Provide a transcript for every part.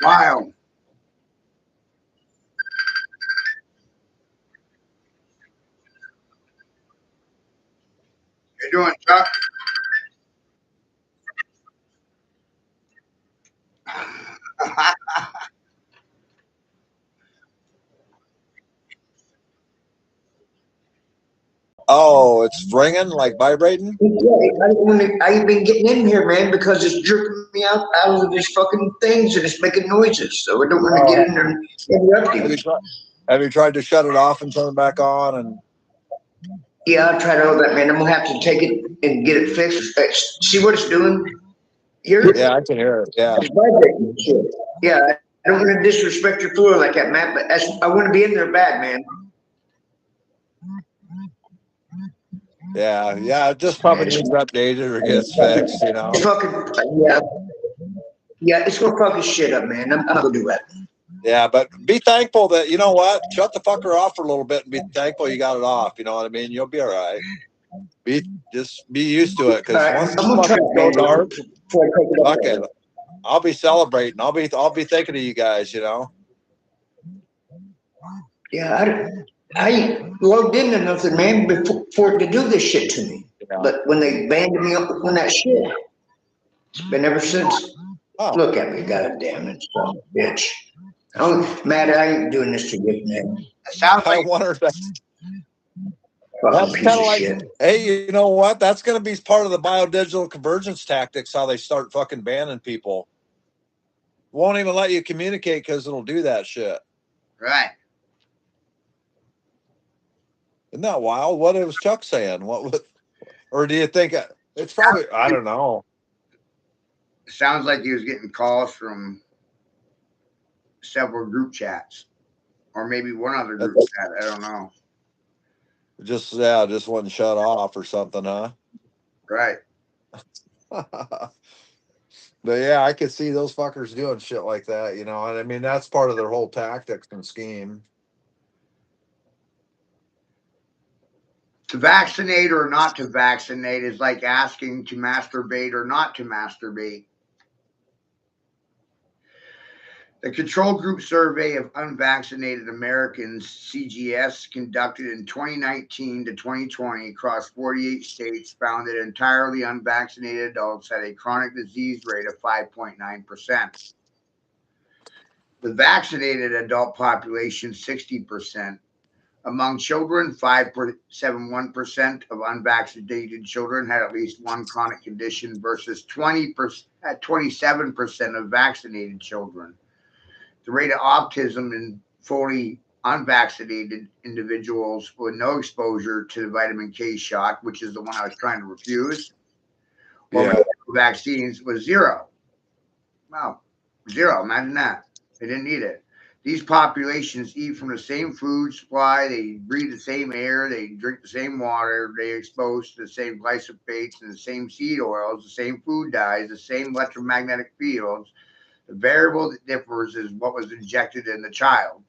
Wild. You doing, Chuck? Oh, it's ringing, like vibrating? I've been getting in here, man, because it's jerking me out of these fucking things and it's making noises. So I don't want to get in there and interrupt Have you. you, tried, have you tried to shut it off and turn it back on? And Yeah, I'll try to all that, man. I'm gonna have to take it and get it fixed. See what it's doing? Hear it? yeah, I can hear it. Yeah. It's vibrating. Shit. Yeah, I don't want to disrespect your floor like that, man. But I want to be in there bad, man. Yeah. It just probably needs updated or gets fixed, you know? It's fucking yeah, yeah. It's gonna fuck his shit up, man. I'm gonna do that. Yeah, but be thankful that, you know what? Shut the fucker off for a little bit and be thankful you got it off. You know what I mean? You'll be all right. Just be used to it, All because right, once I'm the gonna try fuckers it, go man. dark, Before I take it up fuck there. it. I'll be celebrating. I'll be thinking of you guys, you know? Yeah, I ain't logged into nothing, man, before to do this shit to me. Yeah. But when they banned me up on that shit, it's been ever since. Oh, Look at me, goddamn it, son of a bitch. Oh, Matt, I ain't doing this to you, man. It sounds I like wonder if Fucking that's piece kind of of like, shit. hey, you know what? That's going to be part of the biodigital convergence tactics, how they start fucking banning people. Won't even let you communicate because it'll do that shit. right. Isn't that wild? What was Chuck saying? Or do you think it's probably, I don't know. It sounds like he was getting calls from several group chats, or maybe one other group chat. I don't know. Just wasn't shut off or something, huh? Right. But yeah, I could see those fuckers doing shit like that, you know. And I mean, that's part of their whole tactics and scheme. To vaccinate or not to vaccinate is like asking to masturbate or not to masturbate. The control group survey of unvaccinated Americans, CGS, conducted in 2019 to 2020 across 48 states, found that entirely unvaccinated adults had a chronic disease rate of 5.9%. The vaccinated adult population, 60%. Among children, 5.71% of unvaccinated children had at least one chronic condition versus 27% of vaccinated children. The rate of autism in fully unvaccinated individuals with no exposure to the vitamin K shot, which is the one I was trying to refuse, or Yeah. vaccines, was zero. Wow, zero. Imagine that. They didn't need it. These populations eat from the same food supply, they breathe the same air, they drink the same water, they exposed to the same glyphosates and the same seed oils, the same food dyes, the same electromagnetic fields. The variable that differs is what was injected in the child.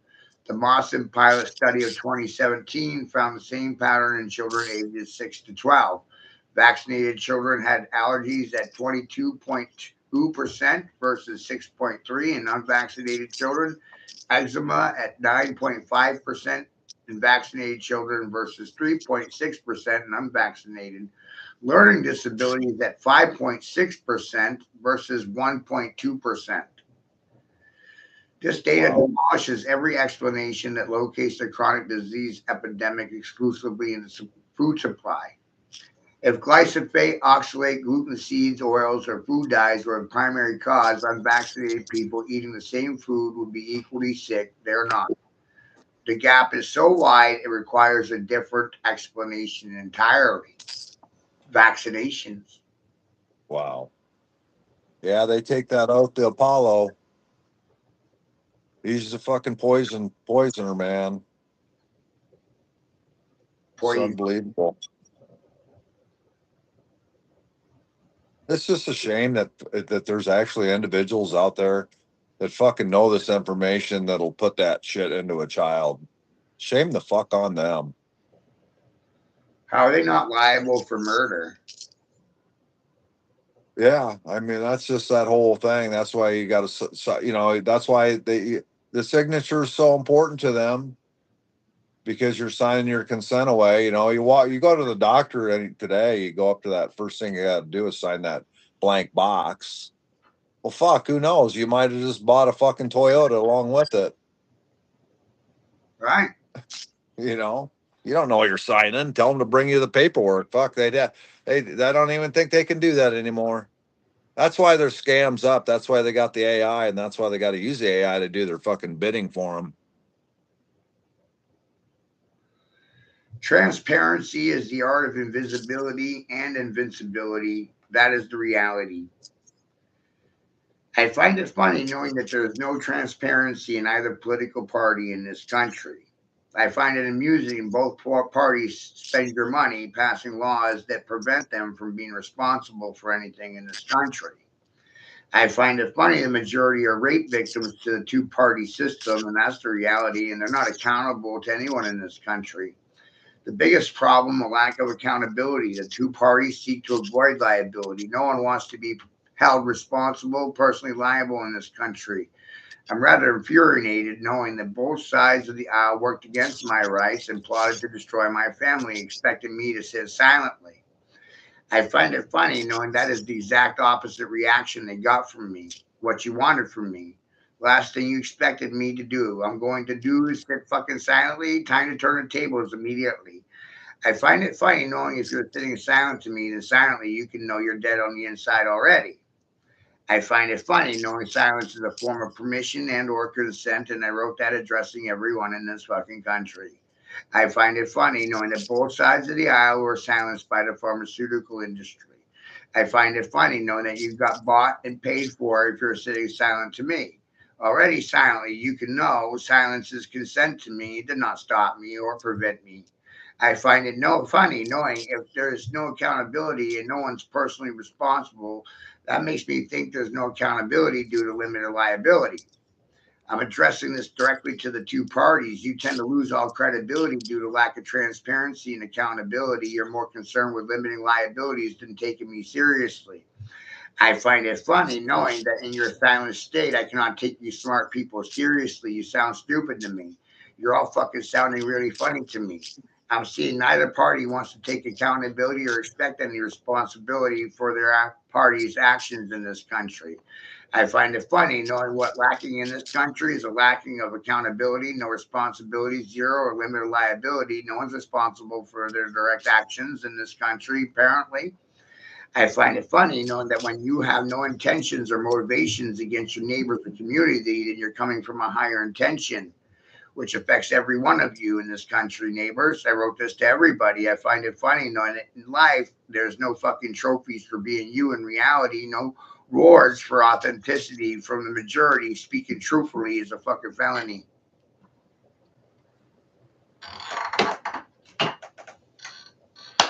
The Mawson pilot study of 2017 found the same pattern in children ages 6 to 12. Vaccinated children had allergies at 22.2% versus 6.3% in unvaccinated children, eczema at 9.5% in vaccinated children versus 3.6% in unvaccinated. Learning disabilities at 5.6% versus 1.2%. This data demolishes every explanation that locates the chronic disease epidemic exclusively in the food supply. If glyphosate, oxalate, gluten seeds, oils, or food dyes were a primary cause, unvaccinated people eating the same food would be equally sick. They're not. The gap is so wide, it requires a different explanation entirely. Vaccinations. Wow. Yeah, they take that out to Apollo. He's the fucking poisoner, man. It's Poison. unbelievable. It's just a shame that there's actually individuals out there that fucking know this information that'll put that shit into a child. Shame the fuck on them. How are they not liable for murder? Yeah, I mean that's just that whole thing. That's why you got to, you know, that's why the signature is so important to them because you're signing your consent away. You know, you go to the doctor today, you go up to that first thing you got to do is sign that blank box. Well, fuck, who knows? You might have just bought a fucking Toyota along with it. Right. You know, you don't know what you're signing. Tell them to bring you the paperwork. Fuck, they don't even think they can do that anymore. That's why there's scams up. That's why they got the AI, and that's why they got to use the AI to do their fucking bidding for them. Transparency is the art of invisibility and invincibility. That is the reality. I find it funny knowing that there is no transparency in either political party in this country. I find it amusing both parties spend your money passing laws that prevent them from being responsible for anything in this country. I find it funny the majority are rape victims to the two-party system, and that's the reality, and they're not accountable to anyone in this country. The biggest problem, a lack of accountability. The two parties seek to avoid liability. No one wants to be held responsible, personally liable in this country. I'm rather infuriated knowing that both sides of the aisle worked against my rights and plotted to destroy my family, expecting me to sit silently. I find it funny knowing that is the exact opposite reaction they got from me, what you wanted from me. Last thing you expected me to do, I'm going to do is sit fucking silently. Time to turn the tables immediately. I find it funny knowing if you're sitting silent to me, then silently you can know you're dead on the inside already. I find it funny knowing silence is a form of permission and or consent, and I wrote that addressing everyone in this fucking country. I find it funny knowing that both sides of the aisle were silenced by the pharmaceutical industry. I find it funny knowing that you got bought and paid for if you're sitting silent to me. Already silently, you can know silence is consent to me, did not stop me or prevent me. I find it no funny knowing if there's no accountability and no one's personally responsible, that makes me think there's no accountability due to limited liability. I'm addressing this directly to the two parties. You tend to lose all credibility due to lack of transparency and accountability. You're more concerned with limiting liabilities than taking me seriously. I find it funny knowing that in your silent state, I cannot take you smart people seriously. You sound stupid to me. You're all fucking sounding really funny to me. I'm seeing neither party wants to take accountability or expect any responsibility for their party's actions in this country. I find it funny knowing what lacking in this country is a lacking of accountability, no responsibility, zero or limited liability. No one's responsible for their direct actions in this country, apparently. I find it funny knowing that when you have no intentions or motivations against your neighbors or community, then you're coming from a higher intention, which affects every one of you in this country, neighbors. I wrote this to everybody. I find it funny knowing that in life, there's no fucking trophies for being you in reality, no rewards for authenticity from the majority. Speaking truthfully is a fucking felony.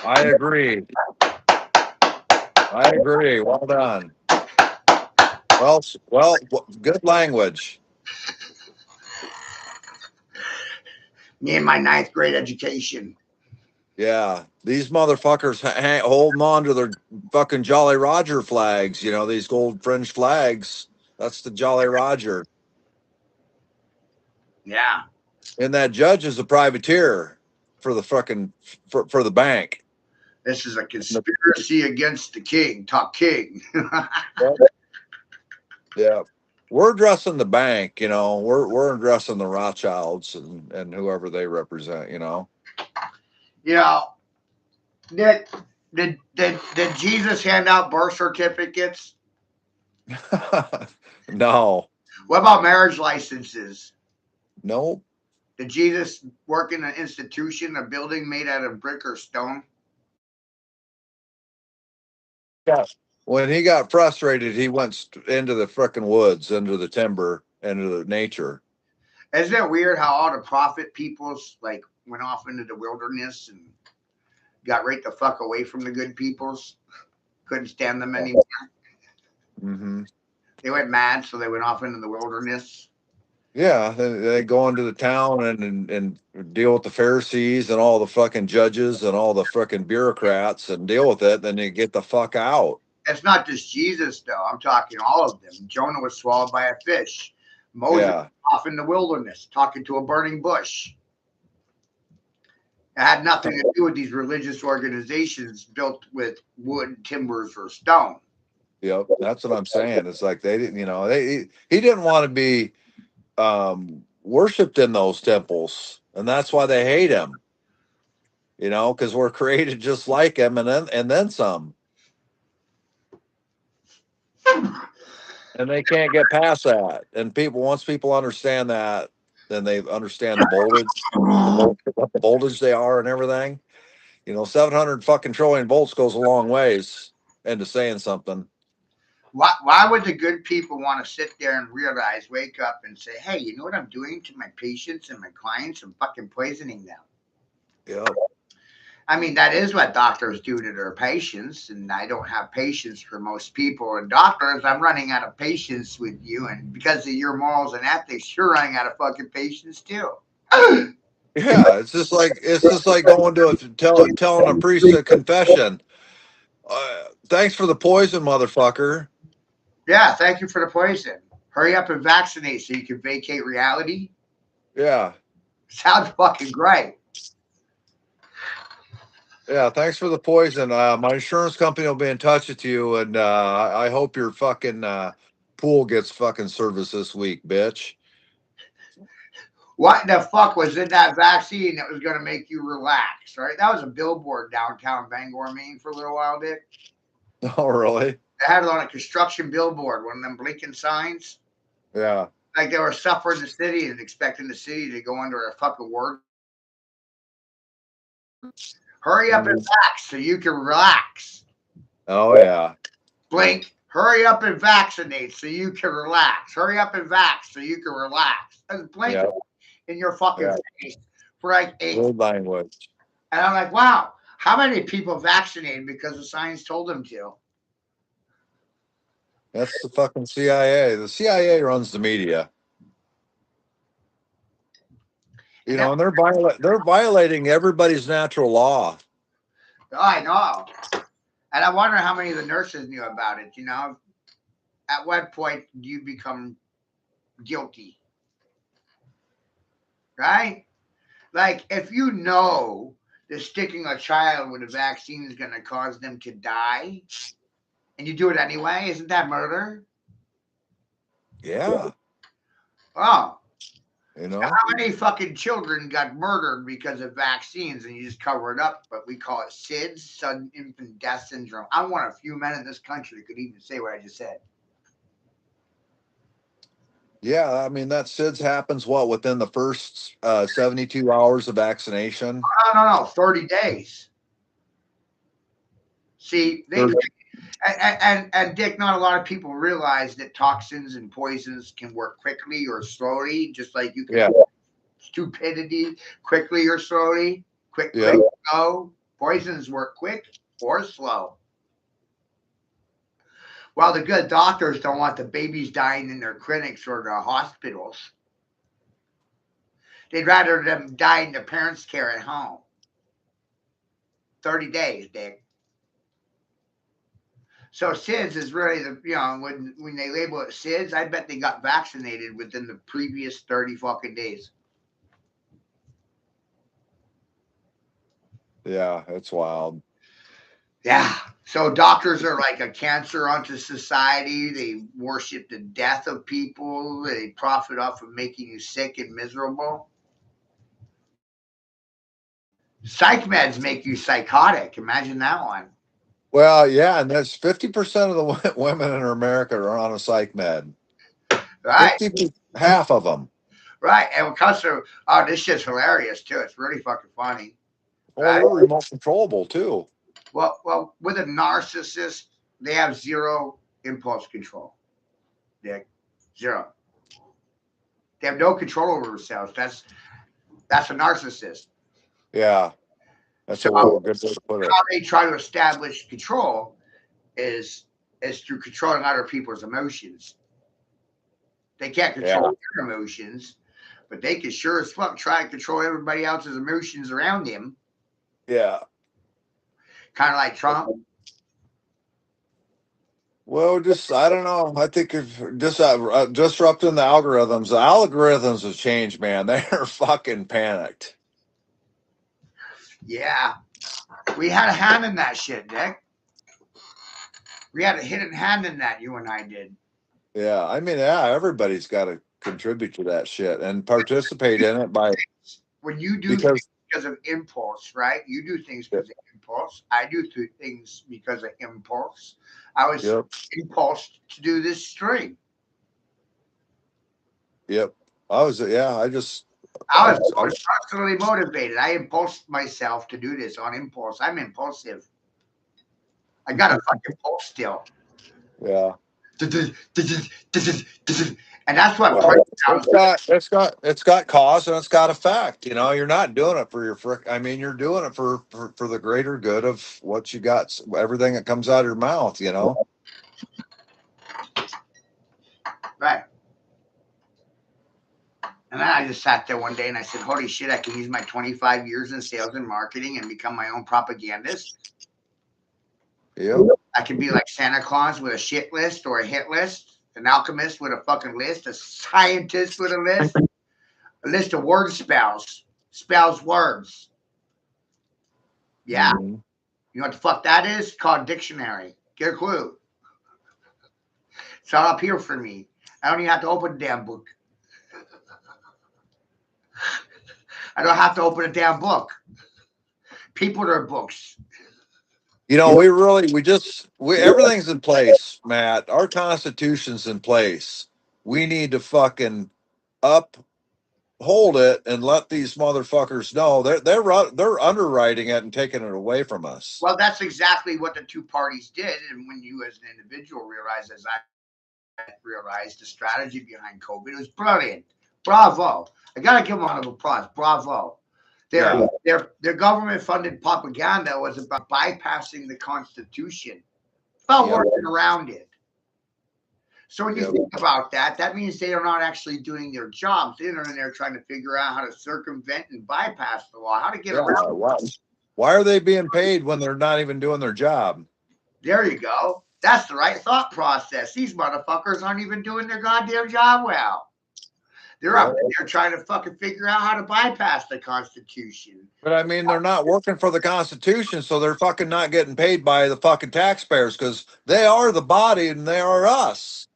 I agree. I agree. Well done. Well, good language. Me and my ninth grade education. Yeah, these motherfuckers holding on to their fucking Jolly Roger flags. You know, these gold fringe flags. That's the Jolly Roger. Yeah. And that judge is a privateer for the fucking for the bank. This is a conspiracy against the king. Talk king. Yeah. We're addressing the bank, you know, we're addressing the Rothschilds and whoever they represent, you know. You know, did Jesus hand out birth certificates? No. What about marriage licenses? Nope. Did Jesus work in an institution, a building made out of brick or stone? Yeah. When he got frustrated, he went into the frickin' woods, into the timber, into the nature. Isn't it weird how all the prophet peoples like went off into the wilderness and got right the fuck away from the good peoples? Couldn't stand them anymore. Mm-hmm. They went mad, so they went off into the wilderness. Yeah, they go into the town and deal with the Pharisees and all the fucking judges and all the fucking bureaucrats and deal with it. Then they get the fuck out. it's not just Jesus, though. I'm talking all of them. Jonah was swallowed by a fish. Moses Yeah. off in the wilderness talking to a burning bush. It had nothing to do with these religious organizations built with wood, timbers, or stone. Yep. That's what I'm saying. It's like they didn't, he didn't want to be worshipped in those temples, and that's why they hate him. Because we're created just like him, and then some. And they can't get past that. And once people understand that, then they understand what the voltage they are and everything. 700 fucking trillion volts goes a long ways into saying something. Why would the good people want to sit there and realize, wake up and say, hey, you know what I'm doing to my patients and my clients? I'm fucking poisoning them. Yep. I mean, that is what doctors do to their patients, and I don't have patience for most people. And doctors, I'm running out of patience with you, and because of your morals and ethics, you're running out of fucking patience too. Yeah, it's just like going to telling a priest a confession. Thanks for the poison, motherfucker. Yeah, thank you for the poison. Hurry up and vaccinate so you can vacate reality. Yeah. Sounds fucking great. Yeah, thanks for the poison. My insurance company will be in touch with you, and I hope your fucking pool gets fucking service this week, bitch. What the fuck was in that vaccine that was going to make you relax, right? That was a billboard downtown Bangor, Maine for a little while, Dick. Oh, really? They had it on a construction billboard, one of them blinking signs. Yeah. Like they were suffering the city and expecting the city to go under a fucking word. Hurry up and vax so you can relax. Oh, yeah. Blink. Hurry up and vaccinate so you can relax. Hurry up and vax so you can relax. And blink in your fucking face for like 8. Good language. And I'm like, wow, how many people vaccinated because the science told them to? That's the fucking CIA. The CIA runs the media. And they're violating everybody's natural law. I know. And I wonder how many of the nurses knew about it, At what point do you become guilty? Right? Like, if you know that sticking a child with a vaccine is going to cause them to die, and you do it anyway, isn't that murder? Yeah. Oh. How many fucking children got murdered because of vaccines and you just cover it up, but we call it SIDS, sudden infant death syndrome. I'm one of a few men in this country that could even say what I just said. Yeah, I mean, that SIDS happens, within the first 72 hours of vaccination? No, 30 days. See, and Dick, not a lot of people realize that toxins and poisons can work quickly or slowly, just like you can stupidity quickly or slowly. Quick, slow. Poisons work quick or slow. Well, the good doctors don't want the babies dying in their clinics or their hospitals. They'd rather them die in their parents' care at home. 30 days, Dick. So SIDS is really when they label it SIDS, I bet they got vaccinated within the previous 30 fucking days. Yeah, it's wild. Yeah. So doctors are like a cancer onto society. They worship the death of people. They profit off of making you sick and miserable. Psych meds make you psychotic. Imagine that one. Well, yeah, and that's 50% of the women in America are on a psych med. Right. 50, half of them. Right. And when it comes to, this shit's hilarious too. It's really fucking funny. Well, they're remote controllable too. Well, with a narcissist, they have zero impulse control. Dick, zero. They have no control over themselves. That's a narcissist. Yeah, that's a good way to put it. How they try to establish control is through controlling other people's emotions. They can't control their emotions, but they can sure as fuck try to control everybody else's emotions around them. Yeah. Kind of like Trump. Well, just I don't know. I think if just disrupting the algorithms have changed, man. They're fucking panicked. Yeah. We had a hand in that shit, Dick. We had a hidden hand in that, you and I did. Yeah, I mean, yeah, everybody's got to contribute to that shit and participate in it by When you do things because because of impulse, right? You do things because of impulse. I do things because of impulse. I was yep, impulsed to do this stream. yep. I just I was I constantly motivated. I impulsed myself to do this on impulse. I'm impulsive. I got a fucking pulse still. yeah. And that's what Well, breakdowns. it's got cause and it's got effect. You know, you're not doing it for your frick. I mean, you're doing it for the greater good of what you got, everything that comes out of your mouth. You know. Right. And then I just sat there one day and I said, holy shit, I can use my 25 years in sales and marketing and become my own propagandist. Yeah. I can be like Santa Claus with a shit list or a hit list, an alchemist with a fucking list, a scientist with a list of word spells words. Yeah. Mm-hmm. You know what the fuck that is? It's called dictionary. Get a clue. It's all up here for me. I don't even have to open the damn book. I don't have to open a damn book. People are books. You know, everything's in place, Matt. Our constitution's in place. We need to fucking uphold it and let these motherfuckers know they're underwriting it and taking it away from us. Well, that's exactly what the two parties did. And when you as an individual realize, as I realized, the strategy behind COVID, it was brilliant. Bravo. I gotta give them a round of applause. Bravo. Their government funded propaganda was about bypassing the Constitution. About working around it. So when you think about that, that means they are not actually doing their jobs. They're in there trying to figure out how to circumvent and bypass the law, how to get around it. Why are they being paid when they're not even doing their job? There you go. That's the right thought process. These motherfuckers aren't even doing their goddamn job well. They're up there trying to fucking figure out how to bypass the Constitution. But I mean, they're not working for the Constitution, so they're fucking not getting paid by the fucking taxpayers because they are the body and they are us.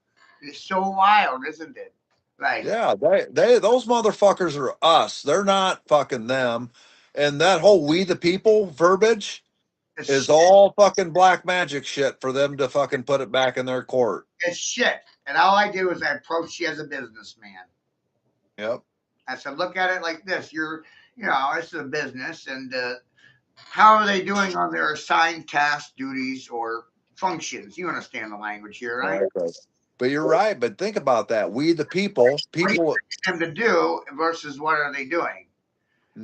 It's so wild, isn't it? Like, yeah, those motherfuckers are us. They're not fucking them. And that whole "we the people" verbiage is all fucking black magic shit for them to fucking put it back in their court. It's shit. And all I did was I approached you as a businessman. Yep. I said, look at it like this. This is a business, and how are they doing on their assigned tasks, duties, or functions? You understand the language here, right? But you're right. But think about that. We the people them to do versus what are they doing?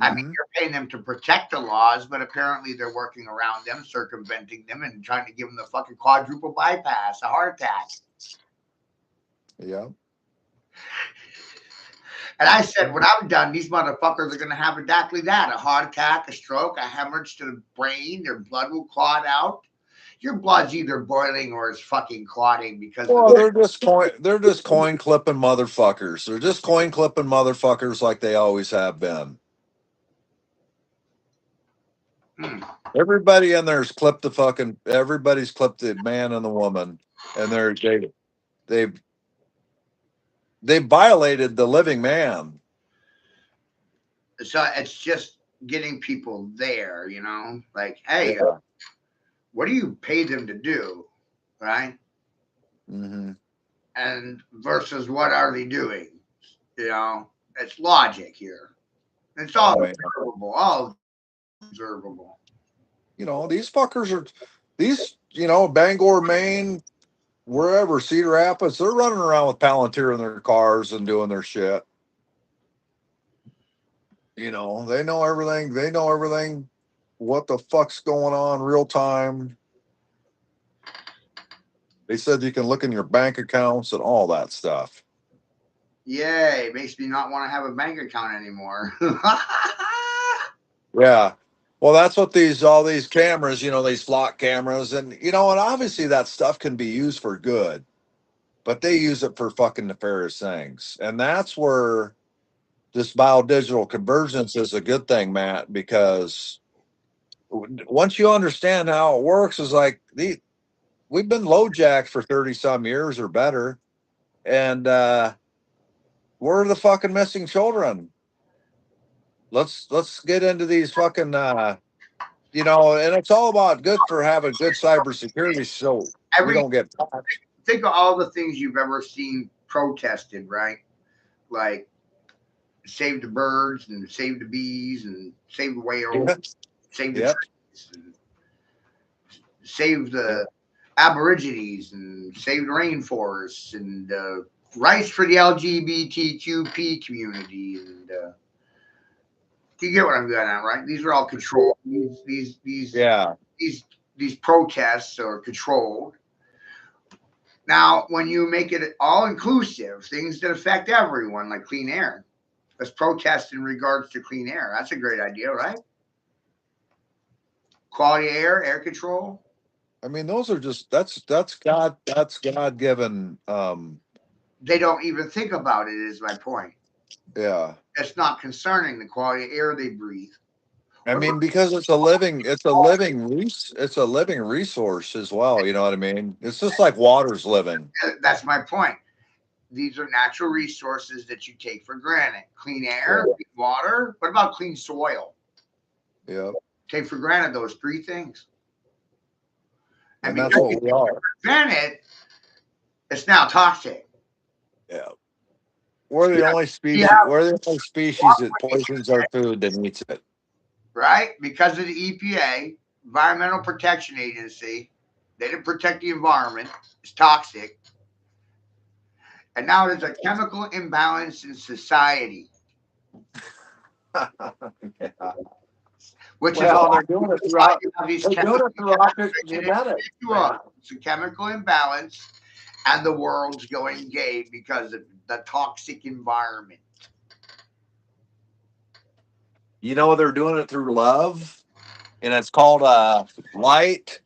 I mean, you're paying them to protect the laws, but apparently they're working around them, circumventing them, and trying to give them the fucking quadruple bypass, a heart attack. Yeah. And I said, when I'm done, these motherfuckers are going to have exactly that: a heart attack, a stroke, a hemorrhage to the brain. Their blood will clot out. Your blood's either boiling or it's fucking clotting because they're just coin clipping motherfuckers. They're just coin clipping motherfuckers like they always have been. Everybody in there's clipped everybody's clipped the man and the woman, and they violated the living man. So it's just getting people there, like, hey, what do you pay them to do, right? Mm-hmm. And versus what are they doing? It's logic here. It's all observable. These fuckers are Bangor, Maine, wherever, Cedar Rapids, they're running around with Palantir in their cars and doing their shit. They know everything. They know everything. What the fuck's going on real time. They said you can look in your bank accounts and all that stuff. Yay, makes me not want to have a bank account anymore. Yeah. Well, that's what all these cameras, these flock cameras, and and obviously that stuff can be used for good, but they use it for fucking nefarious things, and that's where this biodigital convergence is a good thing, Matt, because once you understand how it works, is like we've been low jacked for 30 some years or better, and we're the fucking missing children. Let's get into these fucking and it's all about good for having good cybersecurity so we Every don't get touched. think of all the things you've ever seen protested, right? Like save the birds and save the bees and save the whales, Yeah. save the Yep. trees, and save the aborigines and save the rainforests and rights for the LGBTQP community and you get what I'm getting at, right? These are all controlled. Yeah. These protests are controlled. Now, when you make it all inclusive, things that affect everyone, like clean air, let's protest in regards to clean air. That's a great idea, right? Quality air, air control. I mean, those are just that's God given. They don't even think about it. Is my point. Yeah. It's not concerning the quality of air they breathe. I mean, because it's a living resource as well. You know what I mean? It's just like water's living. That's my point. These are natural resources that you take for granted. Clean air, Yeah. clean water. What about clean soil? Yeah. Take for granted those three things. And because that's what you we are. take for granted, it's now toxic. Yeah. We're the only species. Yeah. We're the only species that poisons our food and eats it. Right? Because of the EPA, Environmental Protection Agency, they didn't protect the environment. It's toxic. And now there's a chemical imbalance in society, Yeah. which Well, they're doing it throughout. these They're doing it throughout the genetics. It's a chemical imbalance, and the world's going gay because of the toxic environment. They're doing it through love, and it's called light.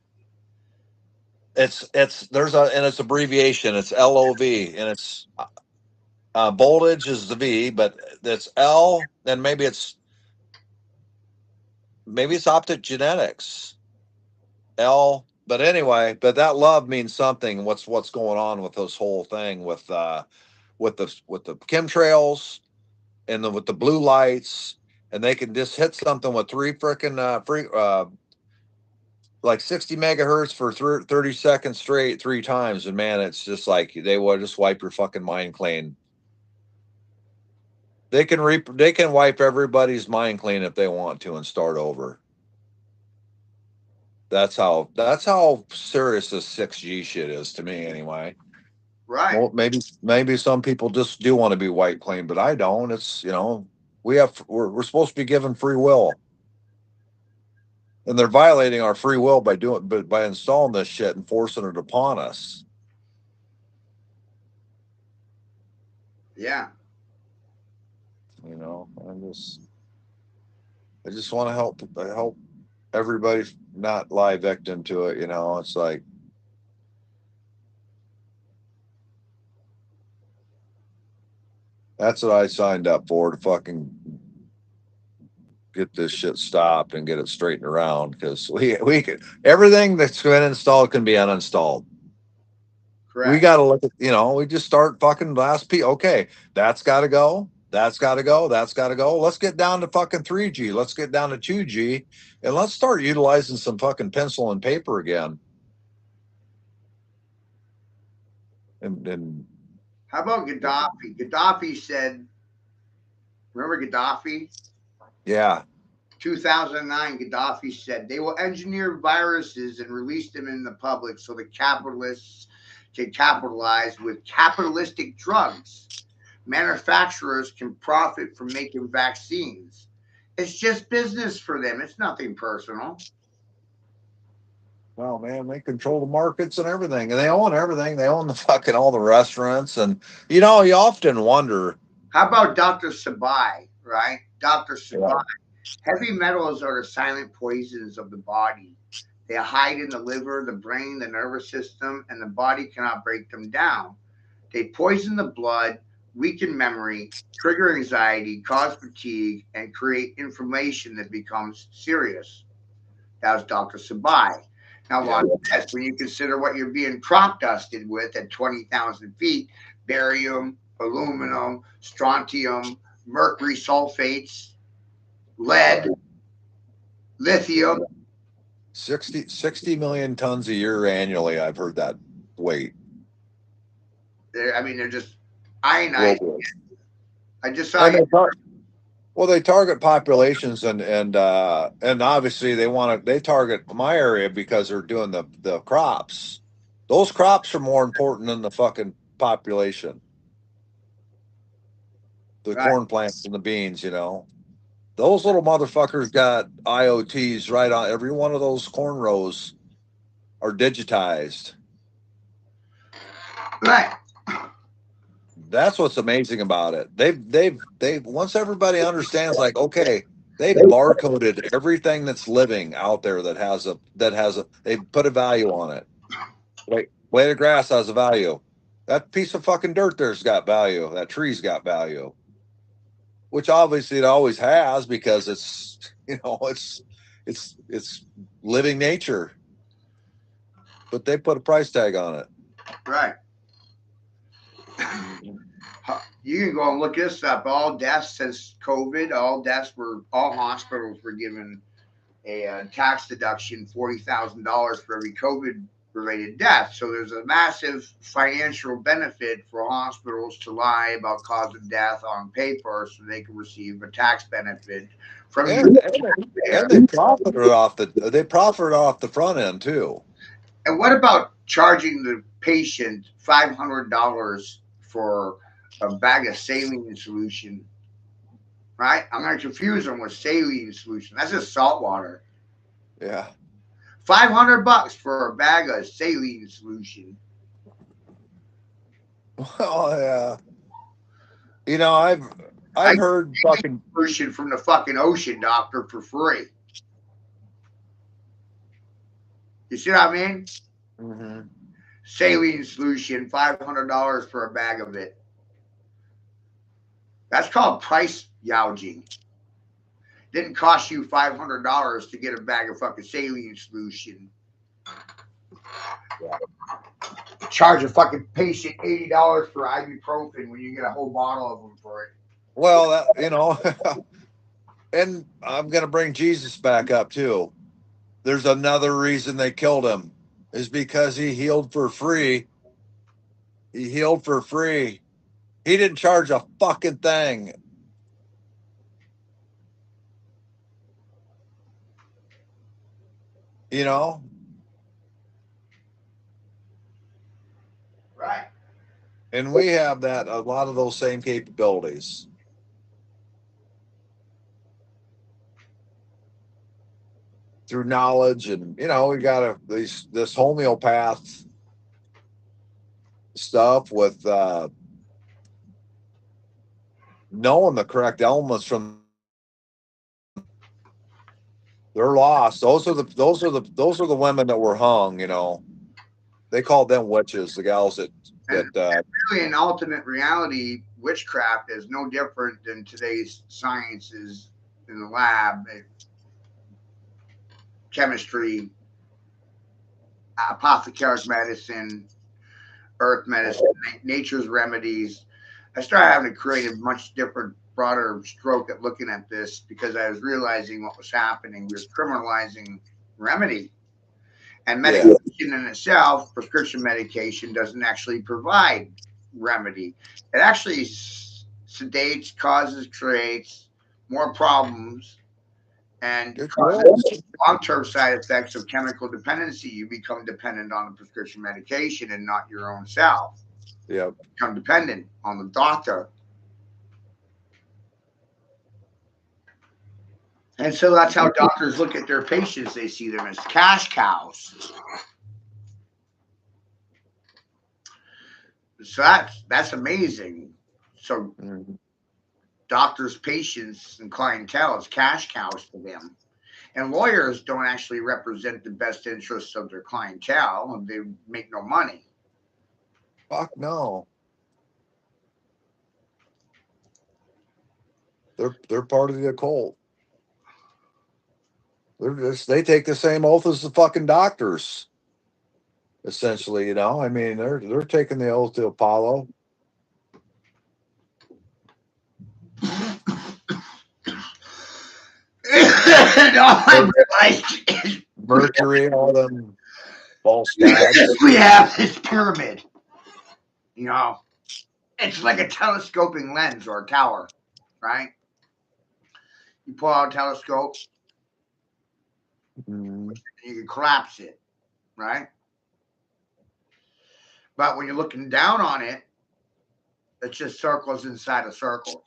It's it's abbreviation. It's LOV, and it's voltage is the V, but it's L. Then maybe it's optic genetics. L. But anyway, but that love means something. What's going on with this whole thing with the chemtrails and with the blue lights, and they can just hit something with three freaking like 60 megahertz for 30 seconds straight 3 times, and man, it's just like they will just wipe your fucking mind clean. They can wipe everybody's mind clean if they want to and start over. That's how serious this 6G shit is to me anyway. Right. Well, maybe some people just do want to be wiped clean, but I don't. It's we're supposed to be given free will. And they're violating our free will by installing this shit and forcing it upon us. Yeah. I just want to help everybody not lie victim to it. It's like that's what I signed up for, to fucking get this shit stopped and get it straightened around, because we can, everything that's been installed can be uninstalled. Correct. We got to look at, we just start fucking last P. Okay, that's got to go. That's got to go. That's got to go. Let's get down to fucking 3G. Let's get down to 2G, and let's start utilizing some fucking pencil and paper again. And how about Gaddafi? Gaddafi said, remember Gaddafi? Yeah. 2009, Gaddafi said they will engineer viruses and release them in the public so the capitalists can capitalize with capitalistic drugs. Manufacturers can profit from making vaccines. It's just business for them. It's nothing personal. Well, man, they control the markets and everything, and they own everything. They own the fucking all the restaurants, and you often wonder. How about Dr. Sabai, right? Dr. Sabai. Heavy metals are the silent poisons of the body. They hide in the liver, the brain, the nervous system, and the body cannot break them down. They poison the blood, weaken memory, trigger anxiety, cause fatigue, and create inflammation that becomes serious. That was Dr. Sabai. Now, Yeah. watch this. When you consider what you're being crop dusted with at 20,000 feet, barium, aluminum, strontium, mercury sulfates, lead, lithium. 60 million tons a year annually. I've heard that weight I mean, they're just ionized. globally. I just saw And you. well, they target populations and obviously they target my area because they're doing the crops. Those crops are more important than the fucking population. The Right, corn plants and the beans, you know. Those little motherfuckers got IoTs right on every one of those corn rows are digitized. right, That's what's amazing about it. They've once everybody understands, like, okay, they've barcoded everything that's living out there they put a value on it. Like blade of grass has a value. That piece of fucking dirt there's got value. That tree's got value. Which obviously it always has because it's it's living nature. But they put a price tag on it. right. You can go and look this up. All deaths since COVID, all hospitals were given a tax deduction, $40,000 for every COVID related death. So there's a massive financial benefit for hospitals to lie about cause of death on paper so they can receive a tax benefit from And, you. and they profited off the front end too. And what about charging the patient $500 for a bag of saline solution? Right? I'm going to confuse them with saline solution. That's just salt water. Yeah. $500 for a bag of saline solution. Oh yeah. You know, I've heard fucking Solution from the fucking ocean, doctor, for free. You see what I mean? Mhm. Saline solution, $500 for a bag of it. That's called price gouging. Didn't cost you $500 to get a bag of fucking saline solution. Charge a fucking patient $80 for ibuprofen when you get a whole bottle of them for it. Well, and I'm going to bring Jesus back up too. There's another reason they killed him is because he healed for free. He healed for free. He didn't charge a fucking thing. You know, Right. and we have a lot of those same capabilities through knowledge, and we got this homeopath stuff with knowing the correct elements from. They're lost. Those are the women that were hung. They called them witches. The gals that And that really, in ultimate reality, witchcraft is no different than today's sciences in the lab, chemistry, apothecaric medicine, earth medicine, nature's remedies. I started having to create a much different, broader stroke at looking at this because I was realizing what was happening. We were criminalizing remedy. And yeah medication in itself, prescription medication, doesn't actually provide remedy. It actually sedates, causes, creates more problems, and it causes will. long-term side effects of chemical dependency. You become dependent on the prescription medication and not your own self. Yeah. Become dependent on the doctor. And so that's how doctors look at their patients. They see them as cash cows. So that's amazing. So Mhm. doctors, patients, and clientele is cash cows to them. And lawyers don't actually represent the best interests of their clientele, and they make no money. Fuck no. They're part of the occult. They take the same oath as the fucking doctors. Essentially, you know. I mean, they're taking the oath to Apollo. And all I realized is Mercury, all them false gods. we have this pyramid. You know, it's like a telescoping lens or a tower, right? You pull out a telescope, Mm, you can collapse it, right? But when you're looking down on it, it's just circles inside a circle.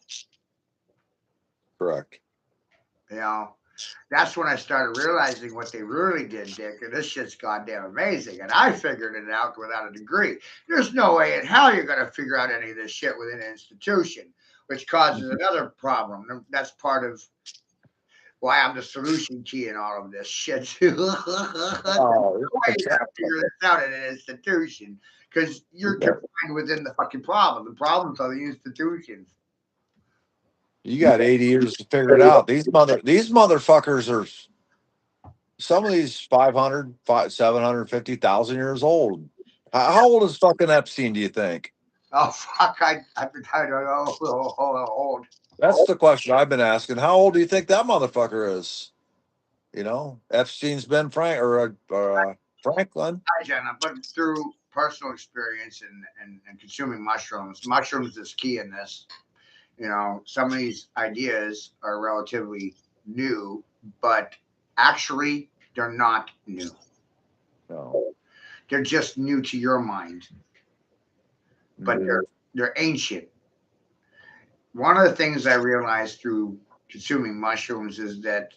correct. You know, that's when I started realizing what they really did, Dick. And this shit's goddamn amazing. And I figured it out without a degree. There's no way in hell you're going to figure out any of this shit within an institution, which causes another problem. That's part of why I'm the solution key in all of this shit. There's no Oh, way you're going to figure this out in an institution because you're confined within the fucking problem. The problems are the institutions. you got 80 years to figure it out. These motherfuckers are, some of these 500, 750,000 years old. How old is fucking Epstein, do you think? Oh, fuck. I don't know. Old. That's the question I've been asking. How old do you think that motherfucker is? You know, Epstein's been Franklin. But through personal experience and consuming mushrooms is key in this. You know, some of these ideas are relatively new, but actually they're not new. No. They're just new to your mind, but they're ancient. One of the things I realized through consuming mushrooms is that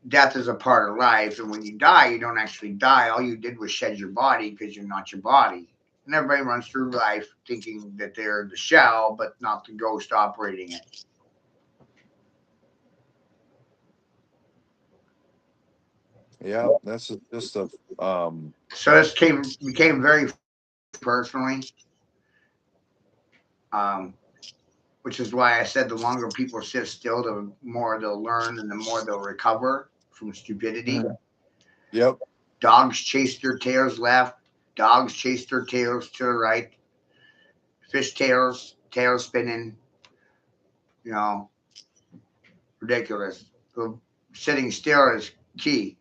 death is a part of life, and when you die, you don't actually die. All you did was shed your body because you're not your body. And everybody runs through life thinking that they're the shell, but not the ghost operating it. Yeah, that's just a So this became very personally, which is why I said the longer people sit still, the more they'll learn and the more they'll recover from stupidity. Yep. Dogs chase their tails left. Dogs chase their tails to the right. Fish tails spinning. You know, ridiculous. So sitting still is key.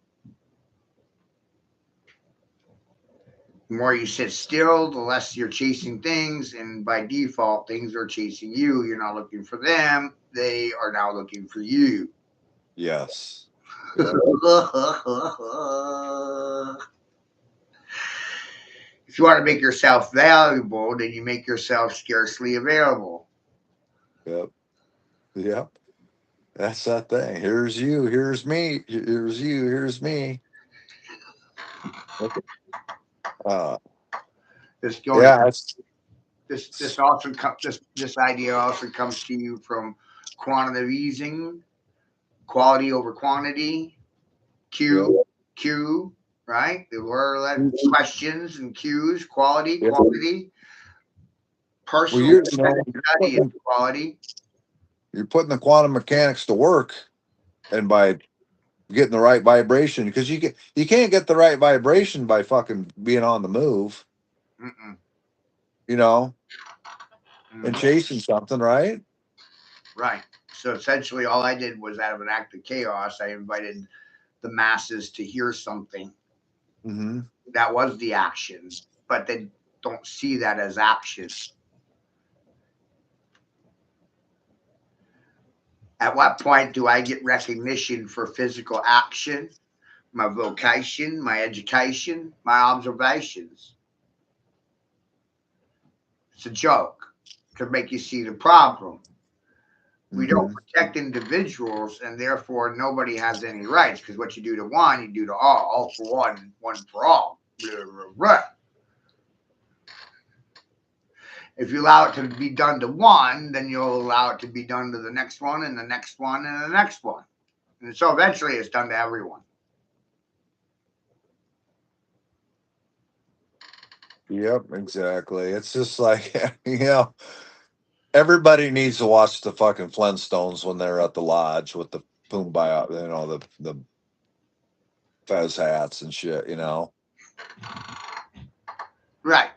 The more you sit still, the less you're chasing things, and by default, things are chasing you. You're not looking for them; they are now looking for you. Yes. If you want to make yourself valuable, then you make yourself scarcely available. Yep. Yep. That's that thing. Here's you. Here's me. Here's you. Here's me. This idea also comes to you from quantitative easing, quality over quantity, Q, right? There were questions and Q's, quality, personal study of quality. You're putting the quantum mechanics to work, and by getting the right vibration, because you can't get the right vibration by fucking being on the move. You know, and chasing something, right? Right. So essentially, all I did was, out of an act of chaos, I invited the masses to hear something. That was the action, but they don't see that as action. At what point do I get recognition for physical action, my vocation, my education, my observations? It's a joke to make you see the problem. We don't protect individuals, and therefore nobody has any rights, because what you do to one, you do to all for one, one for all. Blah, blah, blah. If you allow it to be done to one, then you'll allow it to be done to the next one and the next one and the next one. And so eventually it's done to everyone. Yep, exactly. It's just like, everybody needs to watch the fucking Flintstones when they're at the lodge with the Pumbaa, the fez hats and shit, Right.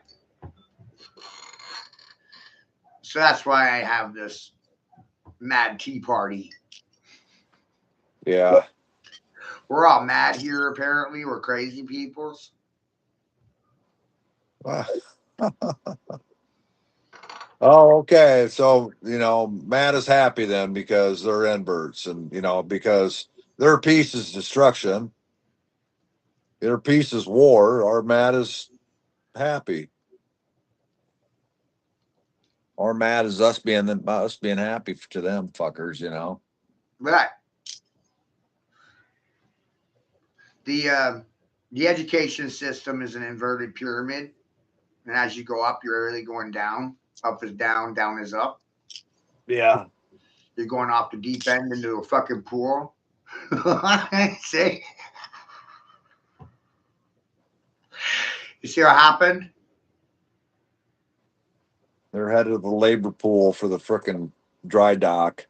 So that's why I have this mad tea party. Yeah. We're all mad here, apparently. We're crazy peoples. Oh, okay. So, Matt is happy then because they're inverts and, because their peace is destruction. Their peace is war. Our Matt is happy. Our Matt is us being happy to them fuckers, Right. The education system is an inverted pyramid. And as you go up, you're really going down. Up is down, down is up. Yeah. You're going off the deep end into a fucking pool. See? You see what happened? They're headed to the labor pool for the frickin' dry dock.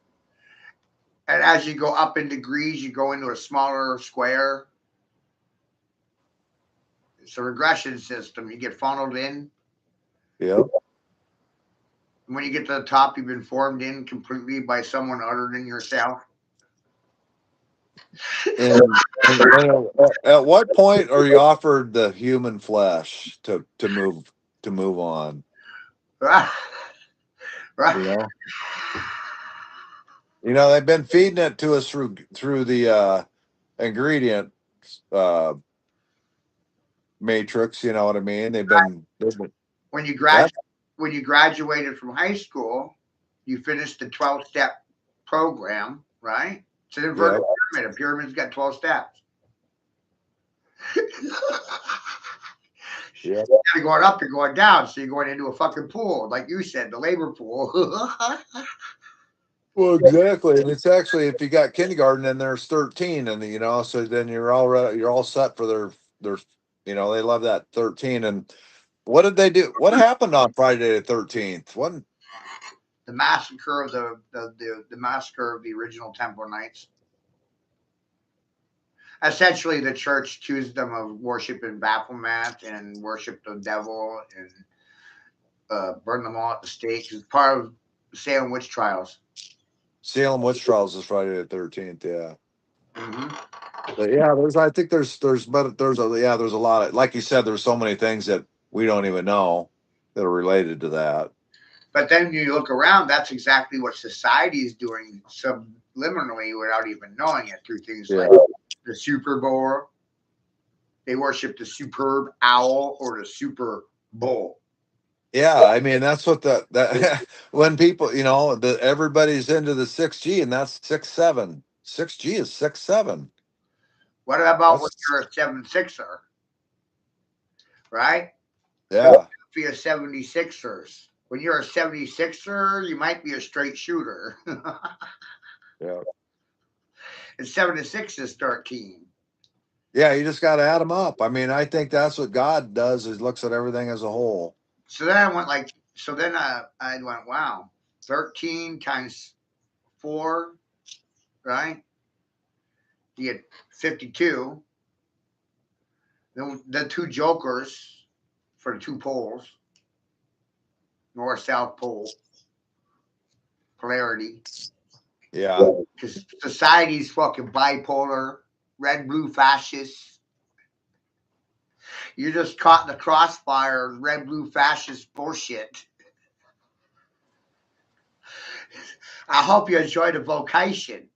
And as you go up in degrees, you go into a smaller square. It's a regression system. You get funneled in. Yep. When you get to the top, you've been formed in completely by someone other than yourself. And at what point are you offered the human flesh to move on? Right. They've been feeding it to us through the ingredient matrix. You know what I mean? They've been when you graduated from high school, you finished the 12-step program, right? It's an inverted pyramid. A pyramid's got 12 steps. Yeah. You're going up, you're going down, so you're going into a fucking pool, like you said, the labor pool. Well, exactly, and it's actually if you got kindergarten and there's 13, and so then you're all set for their they love that 13. And what did they do? What happened on Friday the 13th? What? The massacre of the massacre of the original Templar Knights. Essentially, the church accused them of worshiping Baphomet and worship the devil and burn them all at the stake. It's part of Salem witch trials. Salem witch trials is Friday the 13th. Yeah. Mm-hmm. But yeah, there's a lot of, like you said, there's so many things that we don't even know that are related to that. But then you look around, that's exactly what society is doing subliminally without even knowing it through things like the Super Bowl. They worship the superb owl or the Super Bowl. Yeah, I mean that's what that when people everybody's into the 6G and that's 6-7. 6G is 6-7. What about when you're a 7-6er? Right? Yeah. Be a 76ers. When you're a 76er, you might be a straight shooter. Yeah. And 7 to 6 is 13. Yeah, you just got to add them up. I mean, I think that's what God does is looks at everything as a whole. So then I went I went, wow, 13 times 4, right? You get 52. The two jokers for the two poles, north south pole, polarity. Yeah. Because society's fucking bipolar, red, blue, fascist. You're just caught in the crossfire of red, blue, fascist bullshit. I hope you enjoy the vocation.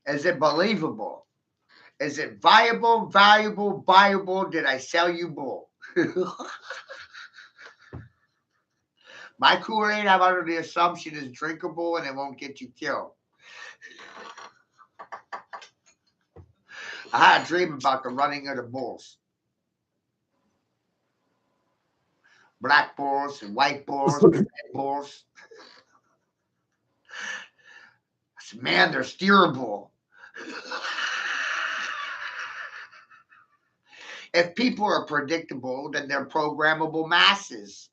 Is it believable? Is it viable, valuable, buyable? Did I sell you bull? My Kool-Aid, I'm under the assumption is drinkable and it won't get you killed. I had a dream about the running of the bulls. black bulls and white bulls and red bulls. I said, man, they're steerable. If people are predictable, then they're programmable masses.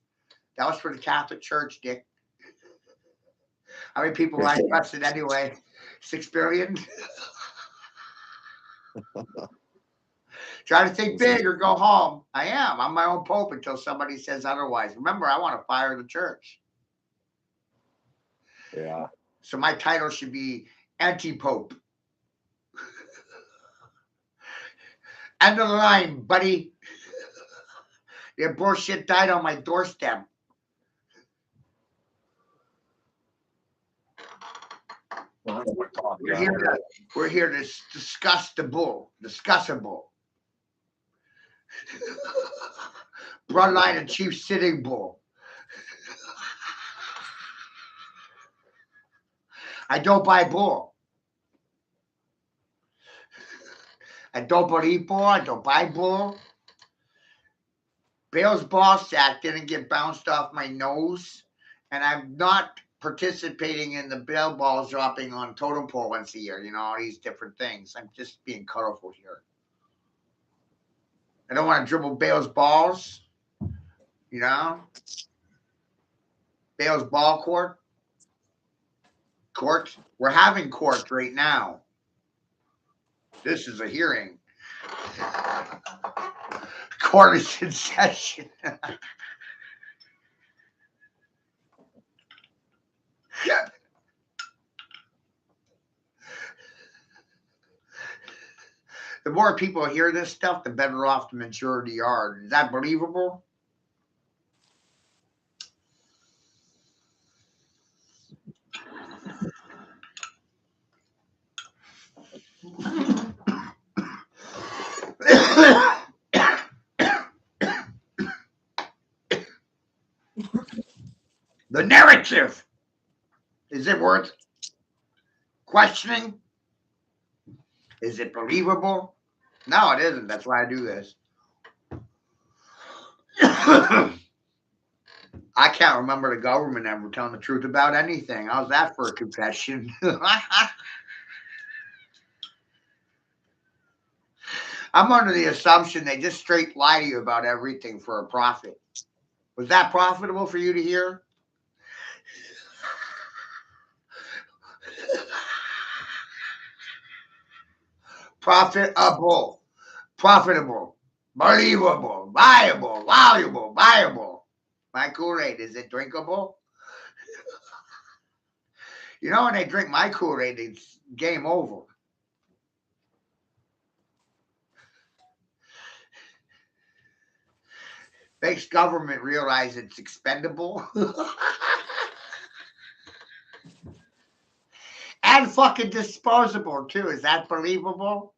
That was for the Catholic Church, Dick. How many people I trusted anyway? 6 billion? Try to think big or go home. I am. I'm my own pope until somebody says otherwise. Remember, I want to fire the church. Yeah. So my title should be anti-pope. End of the line, buddy. Your bullshit died on my doorstep. We're here to discuss the bull. Discussable. Bloodline and Chief Sitting Bull. I don't buy bull. I don't believe bull. I don't buy bull. Bale's ball sack didn't get bounced off my nose, and I'm not participating in the bail balls dropping on totem pole once a year. You know, all these different things. I'm just being colorful here. I don't want to dribble Bale's balls. You know, Bale's ball court. Court. We're having court right now. This is a hearing. Court is in session. The more people hear this stuff, the better off the majority are. Is that believable? The narrative. Is it worth questioning? Is it believable? No, it isn't. That's why I do this. I can't remember the government ever telling the truth about anything. How's that for a confession? I'm under the assumption they just straight lie to you about everything for a profit. Was that profitable for you to hear? Profitable, profitable, believable, viable, valuable, viable. My Kool-Aid, is it drinkable? You know, when they drink my Kool-Aid, it's game over. Makes government realize it's expendable. And fucking disposable, too. Is that believable?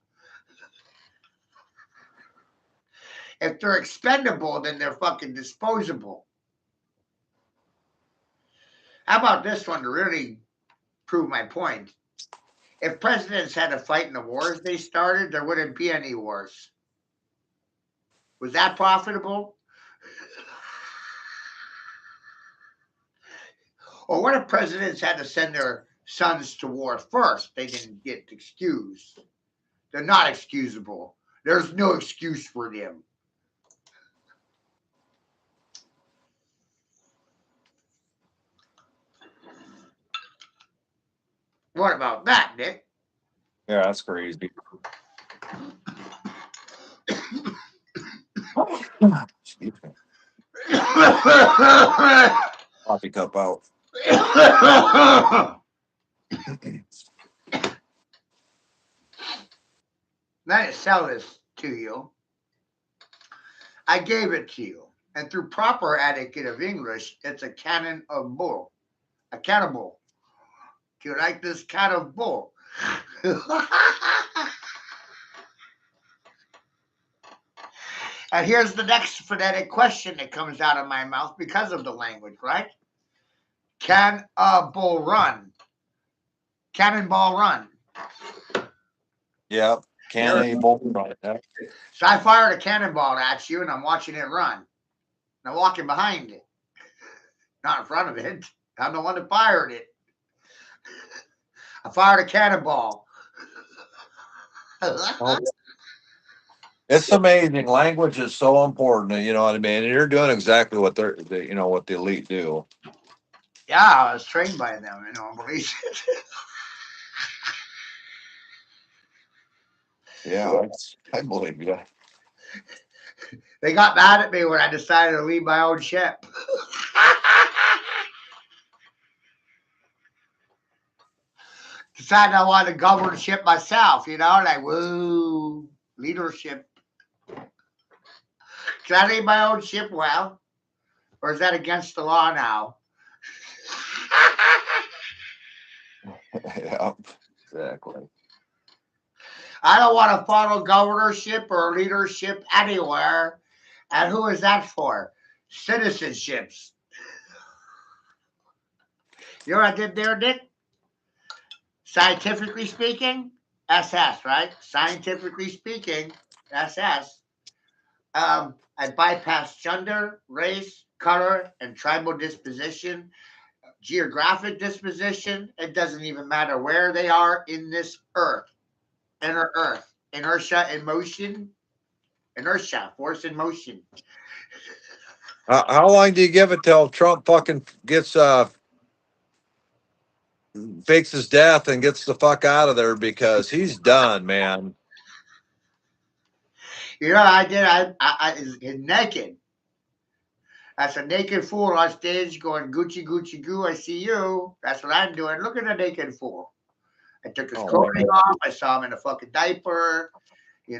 If they're expendable, then they're fucking disposable. How about this one to really prove my point? If presidents had to fight in the wars they started, there wouldn't be any wars. Was that profitable? Or what if presidents had to send their sons to war first? They didn't get excused. They're not excusable. There's no excuse for them. What about that, Nick? Yeah, that's crazy. Excuse me. Coffee cup out. Let me sell this to you. I gave it to you. And through proper etiquette of English, it's a cannon of bull. A cannibal. Do you like this can of bull? And here's the next phonetic question that comes out of my mouth because of the language, right? Can a bull run? Cannonball run. Yeah, can a bull run? Yeah. So I fired a cannonball at you and I'm watching it run. I'm walking behind it, not in front of it. I'm the one that fired it. I fired a cannonball. Oh, it's amazing. Language is so important. You know what I mean? And you're doing exactly what what the elite do. Yeah, I was trained by them, believe it. Yeah, I believe you. They got mad at me when I decided to leave my own ship. Decided I wanted to govern the ship myself, like, woo, leadership. Can I leave my own ship well? Or is that against the law now? Yeah, exactly. I don't want to follow governorship or leadership anywhere. And who is that for? Citizenships. You know what I did there, Dick? Scientifically speaking, SS, right? Scientifically speaking, SS. I bypassed gender, race, color, and tribal disposition, geographic disposition. It doesn't even matter where they are in this earth, inner earth, inertia in motion, inertia, force in motion. How long do you give it till Trump fucking gets fakes his death and gets the fuck out of there because he's done, man. I did. I is naked. That's a naked fool on stage going Gucci Gucci goo. I see you. That's what I'm doing. Look at the naked fool. I took his clothing off. I saw him in a fucking diaper.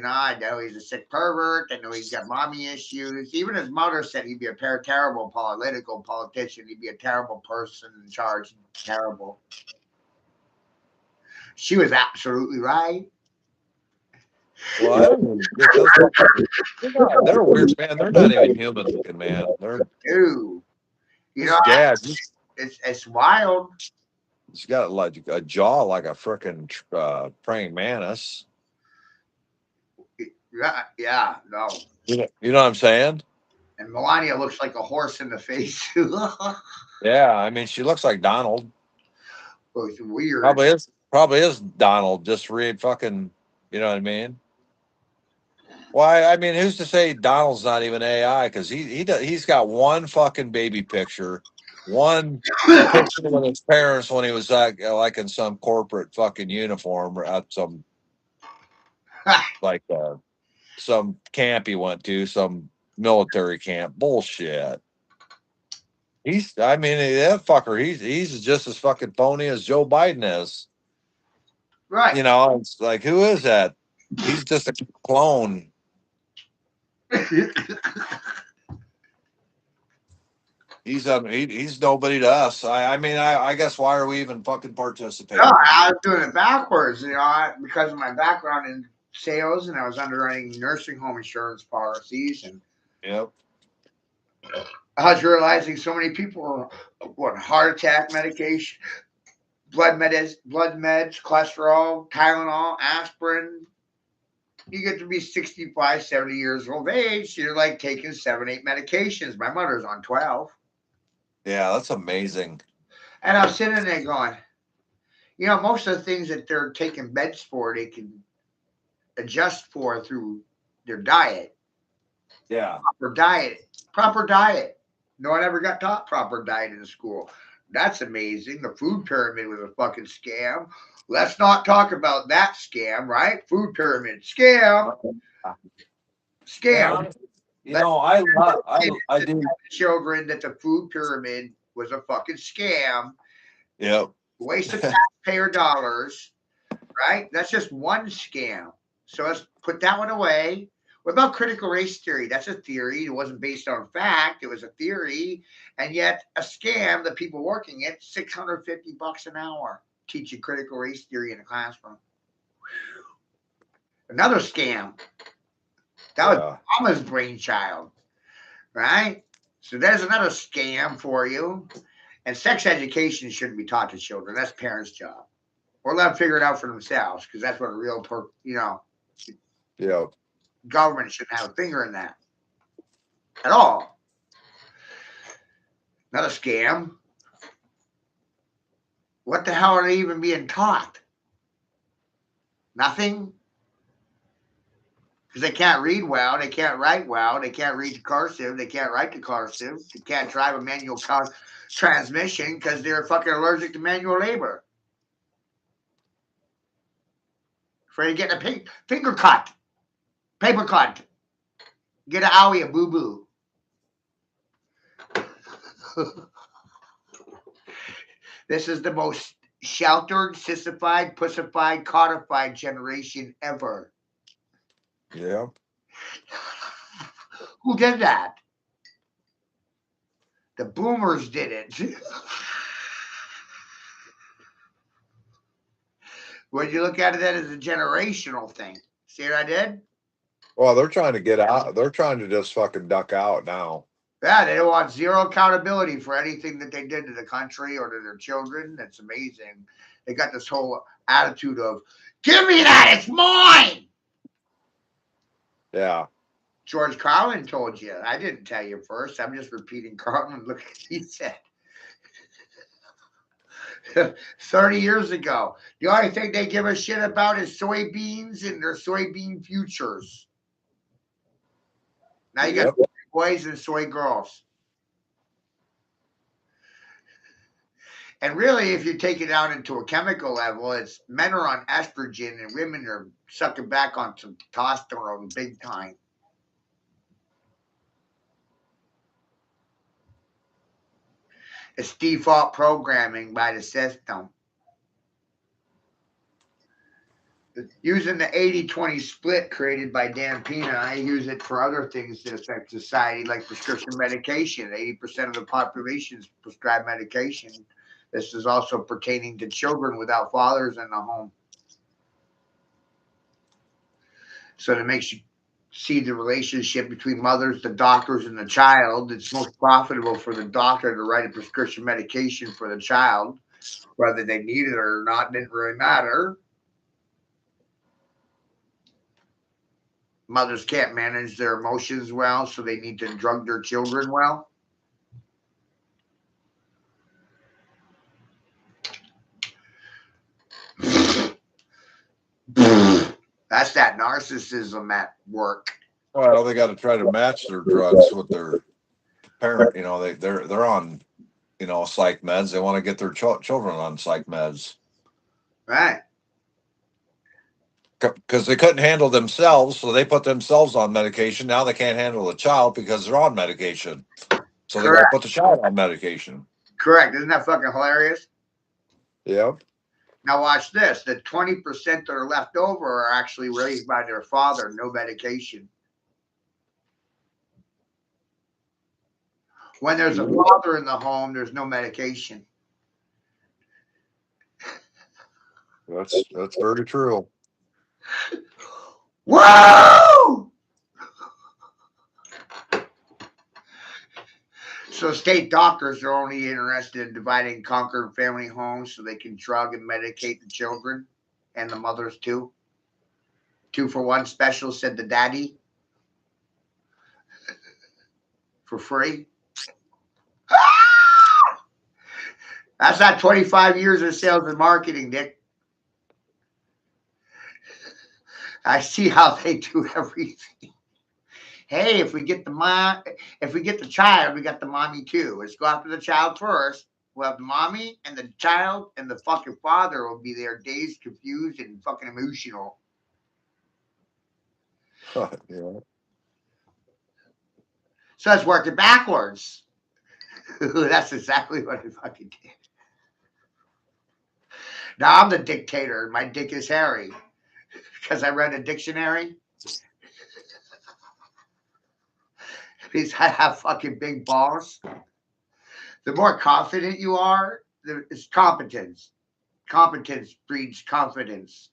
I know he's a sick pervert. I know he's got mommy issues. Even his mother said he'd be a terrible politician. He'd be a terrible person in charge. Terrible. She was absolutely right. Well, they're weird, man. They're not even human looking, man. They're Ew. It's wild. He's got like a jaw like a freaking praying mantis. Yeah, no. You know what I'm saying? And Melania looks like a horse in the face. Yeah, I mean, she looks like Donald. Oh, it's weird. Probably is Donald. Just read fucking. You know what I mean? Why? I mean, who's to say Donald's not even AI? Because he's got one fucking baby picture, one picture with his parents when he was like in some corporate fucking uniform or at some like some camp he went to, some military camp. Bullshit. I mean, that fucker. He's just as fucking phony as Joe Biden is. Right. It's like, who is that? He's just a clone. He's nobody to us. I mean, I guess why are we even fucking participating? No, I was doing it backwards, because of my background in sales, and I was underwriting nursing home insurance policies, and yep. I was realizing so many people were on heart attack medication, blood meds, cholesterol, Tylenol, aspirin. You get to be 65, 70 years of age, you're like taking 7, 8 medications. My mother's on 12. Yeah, that's amazing. And I'm sitting there going, most of the things that they're taking meds for, they can adjust for through their diet. Yeah. Proper diet. No one ever got taught proper diet in school. That's amazing. The food pyramid was a fucking scam. Let's not talk about that scam, right? Food pyramid scam. Scam. I do. Children that the food pyramid was a fucking scam. Yep. Waste of taxpayer dollars, right? That's just one scam. So let's put that one away. What about critical race theory? That's a theory. It wasn't based on fact. It was a theory, and yet a scam. The people working it, $650 an hour, teaching critical race theory in a classroom. Another scam. That was Obama's brainchild, right? So there's another scam for you. And sex education shouldn't be taught to children. That's parents' job. Or let them figure it out for themselves, because that's what a real, Yeah. Government shouldn't have a finger in that at all. Not a scam. What the hell are they even being taught? Nothing? Because they can't read well, they can't write well, they can't read the cursive, they can't write the cursive, they can't drive a manual transmission because they're fucking allergic to manual labor. Afraid of getting a finger cut, paper cut, get an owie, a boo boo. This is the most sheltered, sissified, pussified, codified generation ever. Yeah. Who did that? The boomers did it. When you look at it as a generational thing. See what I did? Well, they're trying to get out. They're trying to just fucking duck out now. Yeah, they want zero accountability for anything that they did to the country or to their children. That's amazing. They got this whole attitude of, give me that, it's mine. Yeah. George Carlin told you. I didn't tell you first. I'm just repeating Carlin. Look what he said. 30 years ago. The only thing they give a shit about is soybeans and their soybean futures. Now you got soy boys and soy girls. And really, if you take it out into a chemical level, it's men are on estrogen and women are sucking back on some testosterone big time. It's default programming by the system. Using the 80-20 split created by Dan Pena, I use it for other things that affect society, like prescription medication. 80% of the population is prescribed medication. This is also pertaining to children without fathers in the home. So that makes you see the relationship between mothers, the doctors, and the child. It's most profitable for the doctor to write a prescription medication for the child. Whether they need it or not didn't really matter. Mothers can't manage their emotions well, so they need to drug their children well. That's that narcissism at work. Well, they got to try to match their drugs with their parent. You know, they're on, you know, psych meds. They want to get their children on psych meds. Right. Because they couldn't handle themselves, so they put themselves on medication. Now they can't handle the child because they're on medication. So they got to put the child on medication. Correct. Isn't that fucking hilarious? Yep. Now watch this. The 20% that are left over are actually raised by their father, no medication. When there's a father in the home, there's no medication. That's very true. Whoa! So state doctors are only interested in dividing and conquering family homes so they can drug and medicate the children and the mothers too. 2-for-1 special, said the daddy. For free. That's not 25 years of sales and marketing, Dick. I see how they do everything. Hey, if we get the child, we got the mommy too. Let's go after the child first. We'll have the mommy and the child, and the fucking father will be there, dazed, confused, and fucking emotional. Yeah. So it's working backwards. That's exactly what I fucking did. Now I'm the dictator. My dick is hairy because I read a dictionary. Because I have fucking big balls. The more confident you are, it's competence. Competence breeds confidence,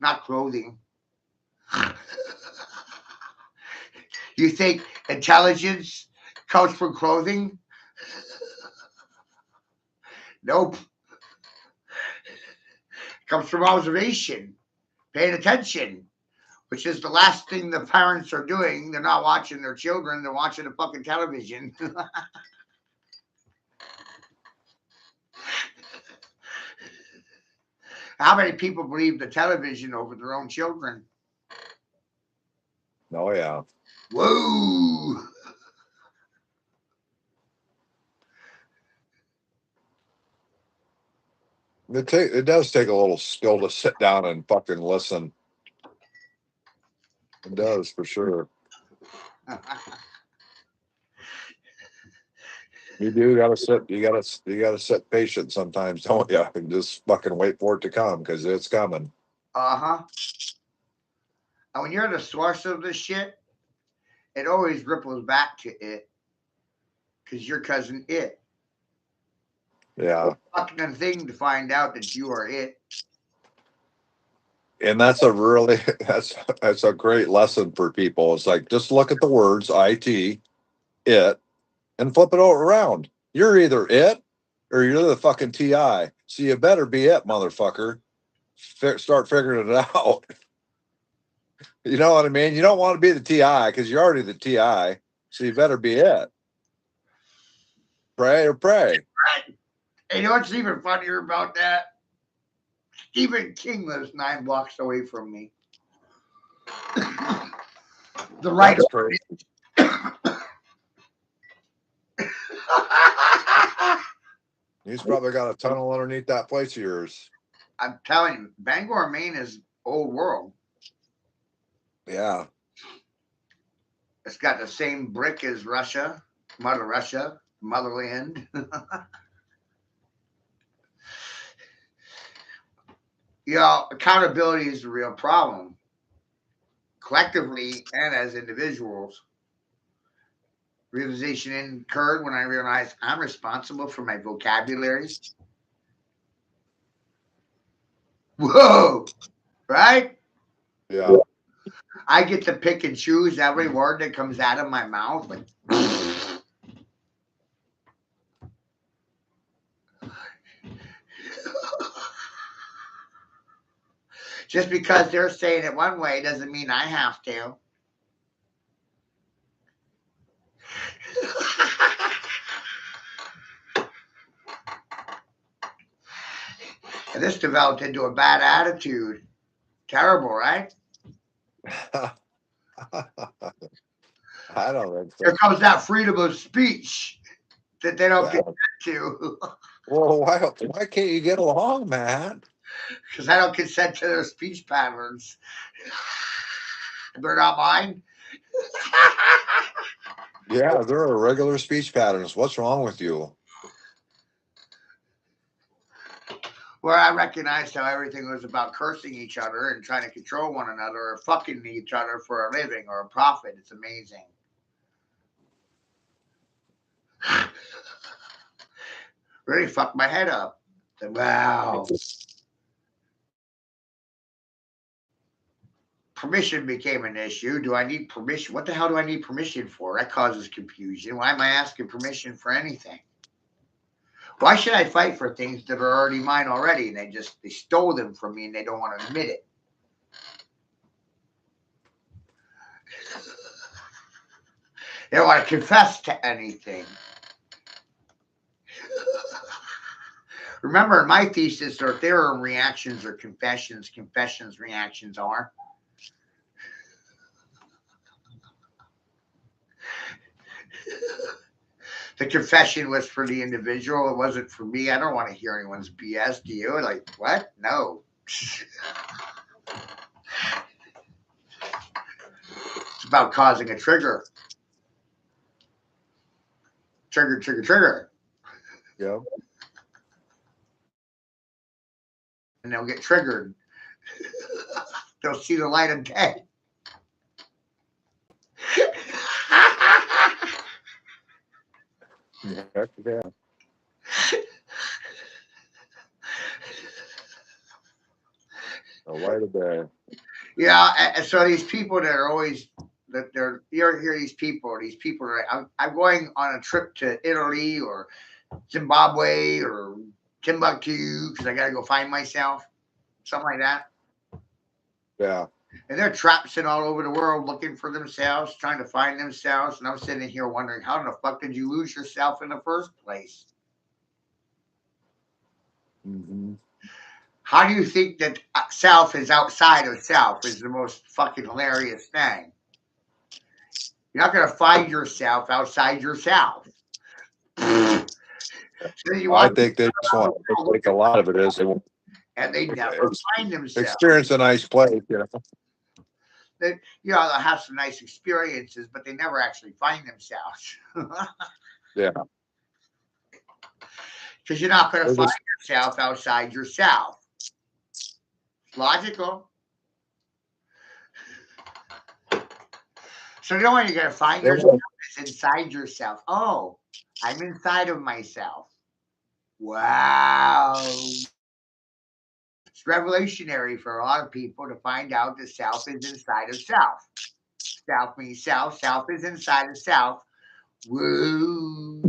not clothing. You think intelligence comes from clothing? Nope. It comes from observation, paying attention, which is the last thing the parents are doing. They're not watching their children. They're watching the fucking television. How many people believe the television over their own children? Oh yeah. Whoa. It does take a little skill to sit down and fucking listen. It does for sure. You do gotta sit. You gotta sit patient sometimes, don't you? And just fucking wait for it to come because it's coming. Uh-huh. And when you're the source of this shit, it always ripples back to it because your cousin it. Yeah. Fucking thing to find out that you are it. And that's a really that's a great lesson for people. It's like just look at the words it, and flip it over around. You're either it or you're the fucking TI. So you better be it, motherfucker. Start figuring it out. You know what I mean? You don't want to be the TI because you're already the TI. So you better be it. Pray or pray. Right. And you know what's even funnier about that? Stephen King lives 9 blocks away from me. The writer. That's crazy. He's probably got a tunnel underneath that place of yours. I'm telling you, Bangor, Maine is old world. Yeah. It's got the same brick as Russia, motherland. You know, accountability is the real problem. Collectively and as individuals, realization occurred when I realized I'm responsible for my vocabulary. Whoa, right? Yeah. I get to pick and choose every word that comes out of my mouth. Like, just because they're saying it one way doesn't mean I have to. And this developed into a bad attitude. Terrible, right? I don't think so. Here comes that freedom of speech that they don't Yeah. get to. Well, why can't you get along, man? Because I don't consent to their speech patterns. They're not mine. Yeah, there are regular speech patterns. What's wrong with you? Where I recognized how everything was about cursing each other and trying to control one another or fucking each other for a living or a profit. It's amazing. Really fucked my head up. Wow. Permission became an issue. Do I need permission? What the hell do I need permission for? That causes confusion. Why am I asking permission for anything? Why should I fight for things that are already mine already? And they stole them from me and they don't want to admit it. They don't want to confess to anything. Remember, in my thesis, there are reactions or confessions. Confessions, reactions are. The confession was for the individual. It wasn't for me. I don't want to hear anyone's BS. Do you? Like, what? No. It's about causing a trigger. Trigger, trigger, trigger. Yeah. And they'll get triggered. They'll see the light of day. Yeah. The light of day. Yeah, and so these people that are always that they're you hear these people are I'm going on a trip to Italy or Zimbabwe or Timbuktu because I gotta go find myself, something like that. Yeah. And they're traipsing all over the world looking for themselves, trying to find themselves. And I'm sitting here wondering, how in the fuck did you lose yourself in the first place? Mm-hmm. How do you think that self is outside of self is the most fucking hilarious thing? You're not going to find yourself outside yourself. So you I want think they just want. I think a lot of it is they want and they never find themselves. experience a nice place. You know? They, you know, they'll have some nice experiences, but they never actually find themselves. Yeah. Because you're not going to They're find just yourself outside yourself. Logical. So the only way you're going to find they yourself want, is inside yourself. Oh, I'm inside of myself. Wow. It's revolutionary for a lot of people to find out that self is inside of self. Self means self. Self is inside of self. Woo.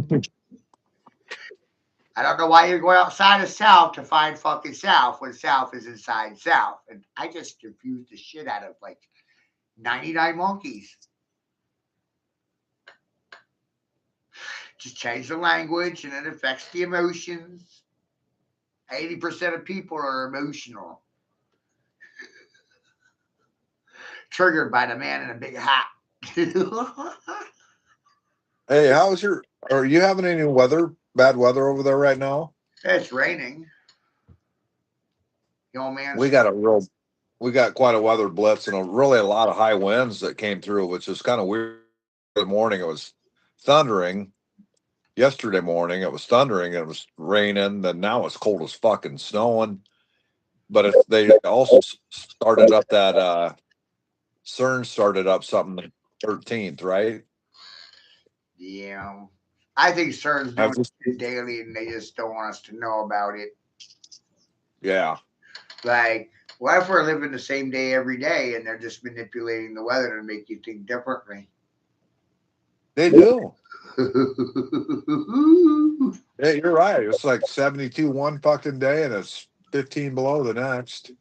I don't know why you're going outside of self to find fucking self when self is inside self. And I just confused the shit out of like 99 monkeys. Just change the language and it affects the emotions. 80% of people are emotional. Triggered by the man in a big hat. hey, how's your? Are you having any bad weather over there right now? It's raining. The old man. We got quite a weather blitz and really a lot of high winds that came through, which is kind of weird. The morning it was thundering. Yesterday morning it was thundering and it was raining. Then now it's cold as fucking snowing. But they also started up that CERN started up something the 13th, right? Yeah. I think CERN's doing Have it daily and they just don't want us to know about it. Yeah. Like, what if we're living the same day every day and they're just manipulating the weather to make you think differently? They do. Yeah, you're right. It's like 72 one fucking day and it's 15 below the next.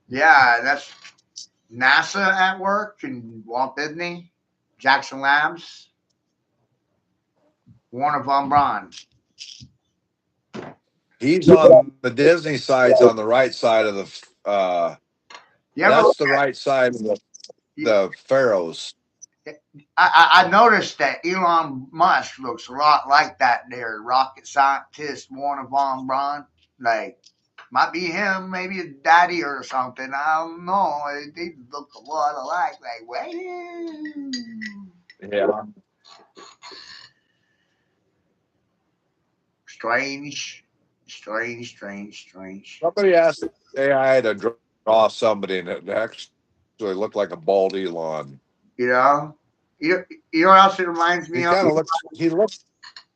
Yeah, that's NASA at work in Walt Disney, Jackson Labs, Warner von Braun. He's on the Disney side's on the right side of You ever that's look the right side of the Pharaohs. I noticed that Elon Musk looks a lot like that there rocket scientist Warner von Braun. Like, might be him, maybe his daddy or something. I don't know. They look a lot alike. Like, wait. Yeah. Strange. Strange. Somebody asked AI to draw somebody and it actually looked like a bald Elon. You know? You know what else it reminds me He of? kind of looks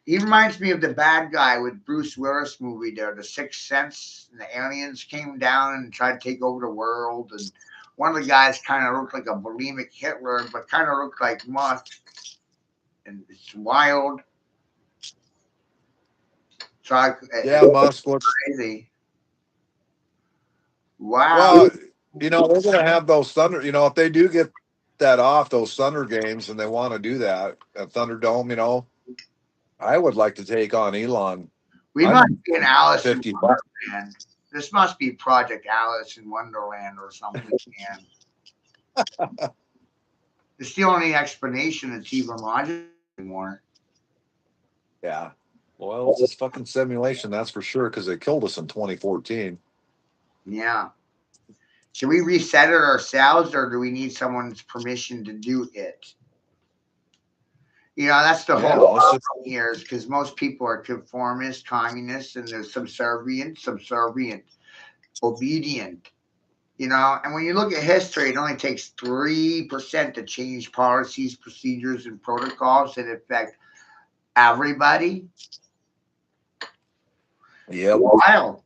He reminds me of the bad guy with Bruce Willis movie there, The Sixth Sense, and the aliens came down and tried to take over the world. And one of the guys kind of looked like a bulimic Hitler, but kind of looked like Musk. And it's wild. So Musk looks crazy. Wow. well, they're gonna have those thunder, if they do get that off those Thunder games and they want to do that at Thunderdome, I would like to take on Elon. We I'm must be in Alice 50 in Wonderland. This must be Project Alice in Wonderland or something. And it's the only explanation that's even logical anymore. Yeah. Well, it's this fucking simulation, that's for sure, because they killed us in 2014. Yeah. Should we reset it ourselves or do we need someone's permission to do it? That's the whole problem here is because most people are conformist, communists, and they're subservient, obedient. And when you look at history, it only takes 3% to change policies, procedures, and protocols that affect everybody. Yeah. Wild.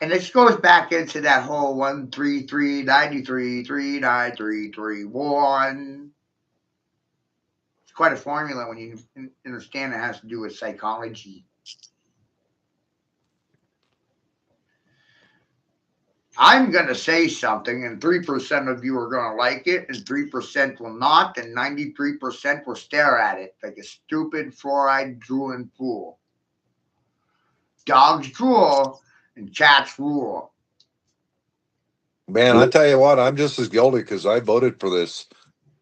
And this goes back into that whole 13393393331. It's quite a formula when you understand it has to do with psychology. I'm going to say something, and 3% of you are going to like it, and 3% will not, and 93% will stare at it like a stupid, fluoride drooling fool. Dogs drool and cats rule. Man, I tell you what, I'm just as guilty because I voted for this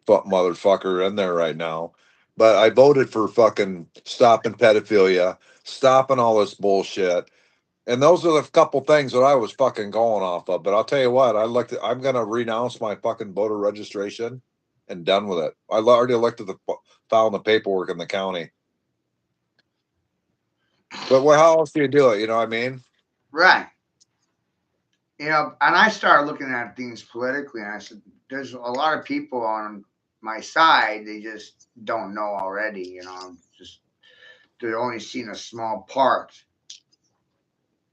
motherfucker in there right now. But I voted for fucking stopping pedophilia, stopping all this bullshit. And those are the couple things that I was fucking going off of. But I'll tell you what, I'm gonna renounce my fucking voter registration and done with it. I already elected the filing the paperwork in the county. But how else do you do it? You know what I mean? Right. You know, and I started looking at things politically, and I said, there's a lot of people on my side, they just don't know already, you know, just they're only seeing a small part.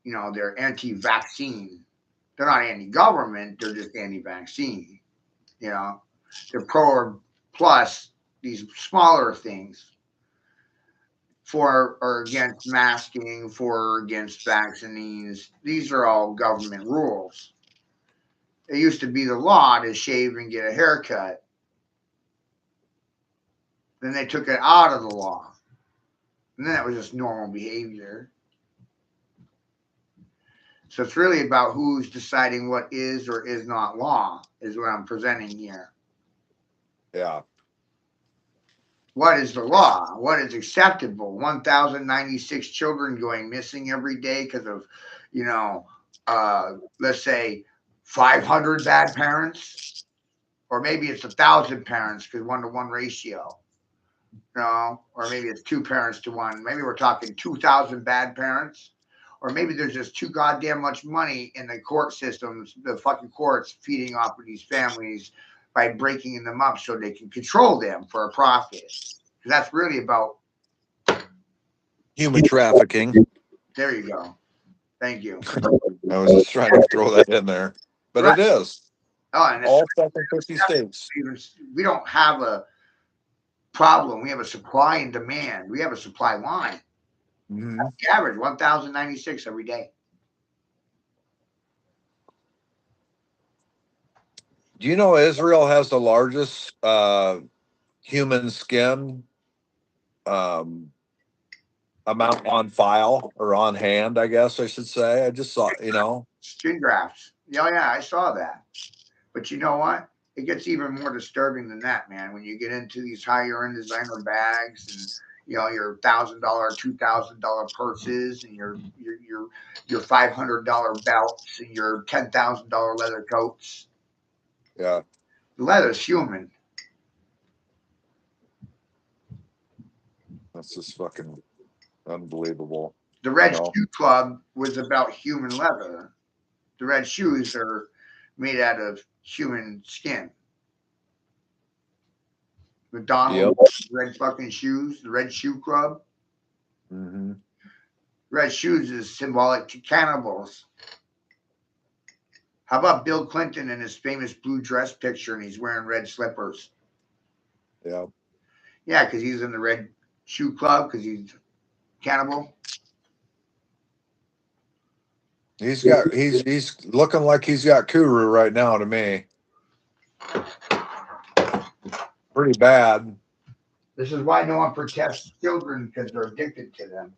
You know, they're anti-vaccine. They're not anti-government, they're just anti-vaccine. You know, they're pro or plus these smaller things for or against masking, for or against vaccines. These are all government rules. It used to be the law to shave and get a haircut. Then they took it out of the law. And then it was just normal behavior. So it's really about who's deciding what is or is not law, is what I'm presenting here. Yeah. What is the law? What is acceptable? 1,096 children going missing every day because of, you know, let's say 500 bad parents, or maybe it's 1,000 parents because 1-to-1 ratio, you know, or maybe it's 2 parents to 1. Maybe we're talking 2,000 bad parents, or maybe there's just too goddamn much money in the court systems, the fucking courts feeding off of these families by breaking them up so they can control them for a profit. That's really about Human trafficking. There you go. Thank you. I was just trying to throw that in there. But Right. it is. Oh, and All fucking 50 states. We don't have a problem. We have a supply and demand. We have a supply line. Mm-hmm. That's the average, 1,096 every day. Do you know Israel has the largest human skin amount on file or on hand, I guess I should say. I just saw, you know. Skin grafts. Yeah, I saw that. But you know what? It gets even more disturbing than that, man. When you get into these higher end designer bags and you know your $1,000, $2,000 purses and your $500 belts and your $10,000 leather coats. Yeah. The leather's human. That's just fucking unbelievable. The Red Shoe Club was about human leather. The red shoes are made out of human skin. McDonald's, red fucking shoes, the Red Shoe Club. Mm-hmm. Red shoes is symbolic to cannibals. How about Bill Clinton in his famous blue dress picture and he's wearing red slippers? Yeah. Yeah, because he's in the Red Shoe Club because he's cannibal. He's looking like he's got Kuru right now to me. Pretty bad. This is why no one protests children, because they're addicted to them.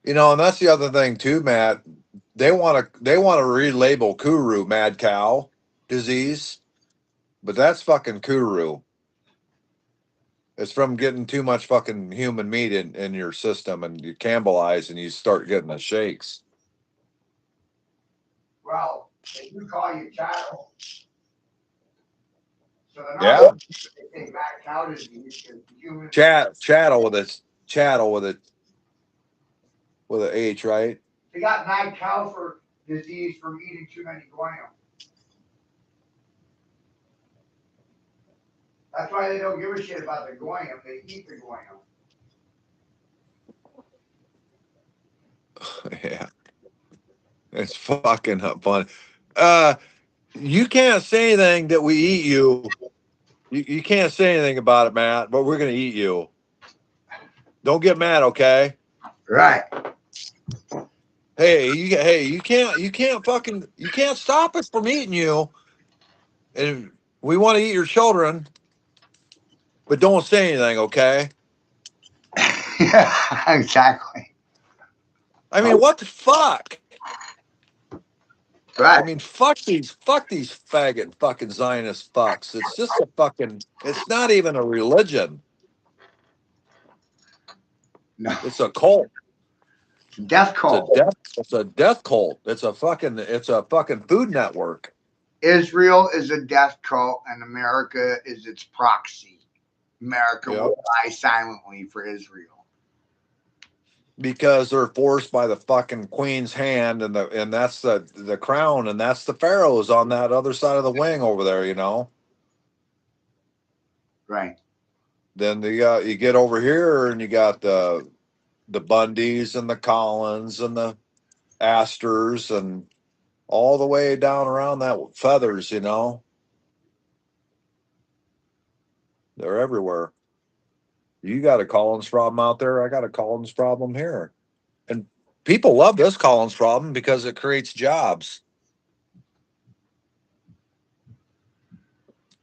You know, and that's the other thing too, Matt. They want to relabel Kuru mad cow disease, but that's fucking Kuru. It's from getting too much fucking human meat in your system, and you cannibalize, and you start getting the shakes. Well, they do call you chattel. So they're not Yeah. they mad cow disease. Human Chattel with an H, right? They got mad cow for disease from eating too many goyim. That's why they don't give a shit about the goyim. They eat the goyim. Yeah. It's fucking fun. You can't say anything that we eat you. You can't say anything about it, Matt, but we're gonna eat you. Don't get mad, okay? Right. Hey, you can't stop us from eating you. And we want to eat your children, but don't say anything, okay? Yeah, exactly. I mean, what the fuck? Right. I mean, fuck these faggot fucking Zionist fucks. It's just a fucking, it's not even a religion. No. It's a cult. Death cult. It's a death cult. It's a fucking Food Network. Israel is a death cult, and America is its proxy. America will die silently for Israel. Because they're forced by the fucking queen's hand, and that's the crown, and that's the pharaohs on that other side of the wing over there, you know. Right. Then you get over here, and you got the Bundys and the Collins and the Astors, and all the way down around that Feathers, you know. They're everywhere. You got a Collins problem out there. I got a Collins problem here. And people love this Collins problem because it creates jobs.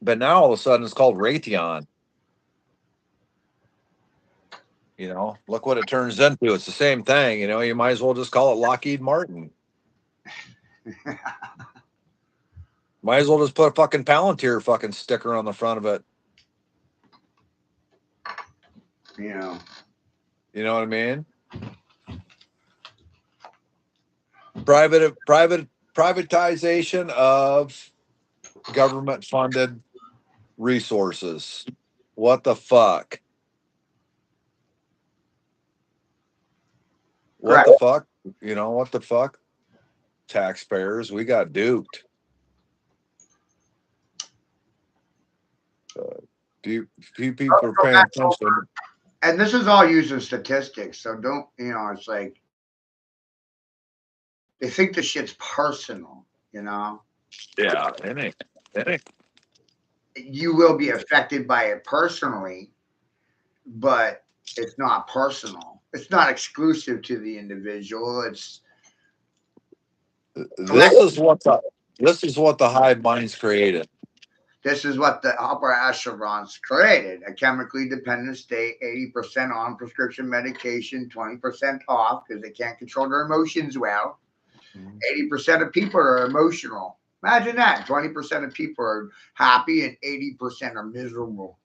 But now all of a sudden it's called Raytheon. You know, look what it turns into. It's the same thing. You know, you might as well just call it Lockheed Martin. Might as well just put a fucking Palantir fucking sticker on the front of it. You know. You know what I mean? Privatization of government funded resources. What the fuck? What the fuck? You know, what the fuck? Taxpayers, we got duped. Few people are paying attention. And this is all using statistics, so don't, you know, it's like they think the shit's personal, you know? Yeah, it ain't. You will be affected by it personally, but it's not personal. It's not exclusive to the individual. This is what the hive minds created. This is what the upper echelons created: a chemically dependent state, 80% on prescription medication, 20% off because they can't control their emotions well. 80% of people are emotional. Imagine that. 20% of people are happy and 80% are miserable.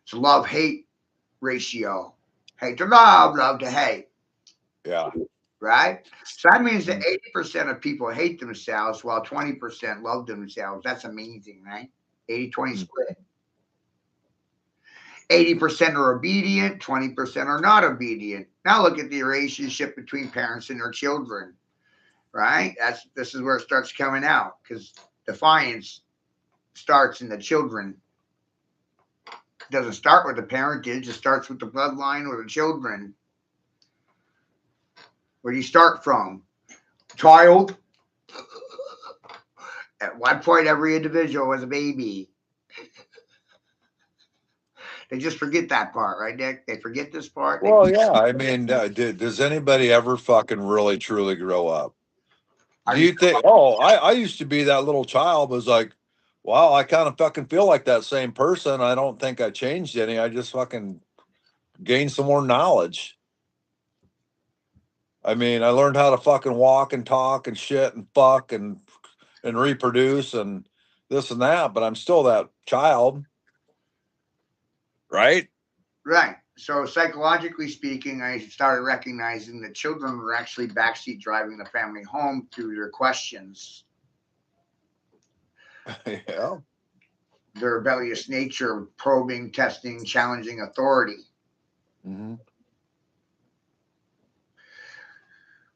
It's a love-hate ratio. Hate to love, love to hate. Yeah. Right? So that means that 80% of people hate themselves while 20% love themselves. That's amazing, right? 80-20 split. 80% are obedient, 20% are not obedient. Now look at the relationship between parents and their children, right? This is where it starts coming out, because defiance starts in the children. It doesn't start with the parentage, it starts with the bloodline or the children. Where do you start from? Child. At one point, every individual was a baby. They just forget that part, right, Nick? They forget this part. Well, yeah. I mean, does anybody ever fucking really truly grow up? Do you think? Oh, I used to be that little child. Was like, wow, I kind of fucking feel like that same person. I don't think I changed any. I just fucking gained some more knowledge. I mean, I learned how to fucking walk and talk and shit and fuck and reproduce and this and that, but I'm still that child. Right? Right. So psychologically speaking, I started recognizing that children were actually backseat driving the family home through their questions. Yeah. Their rebellious nature, probing, testing, challenging authority. Mm-hmm.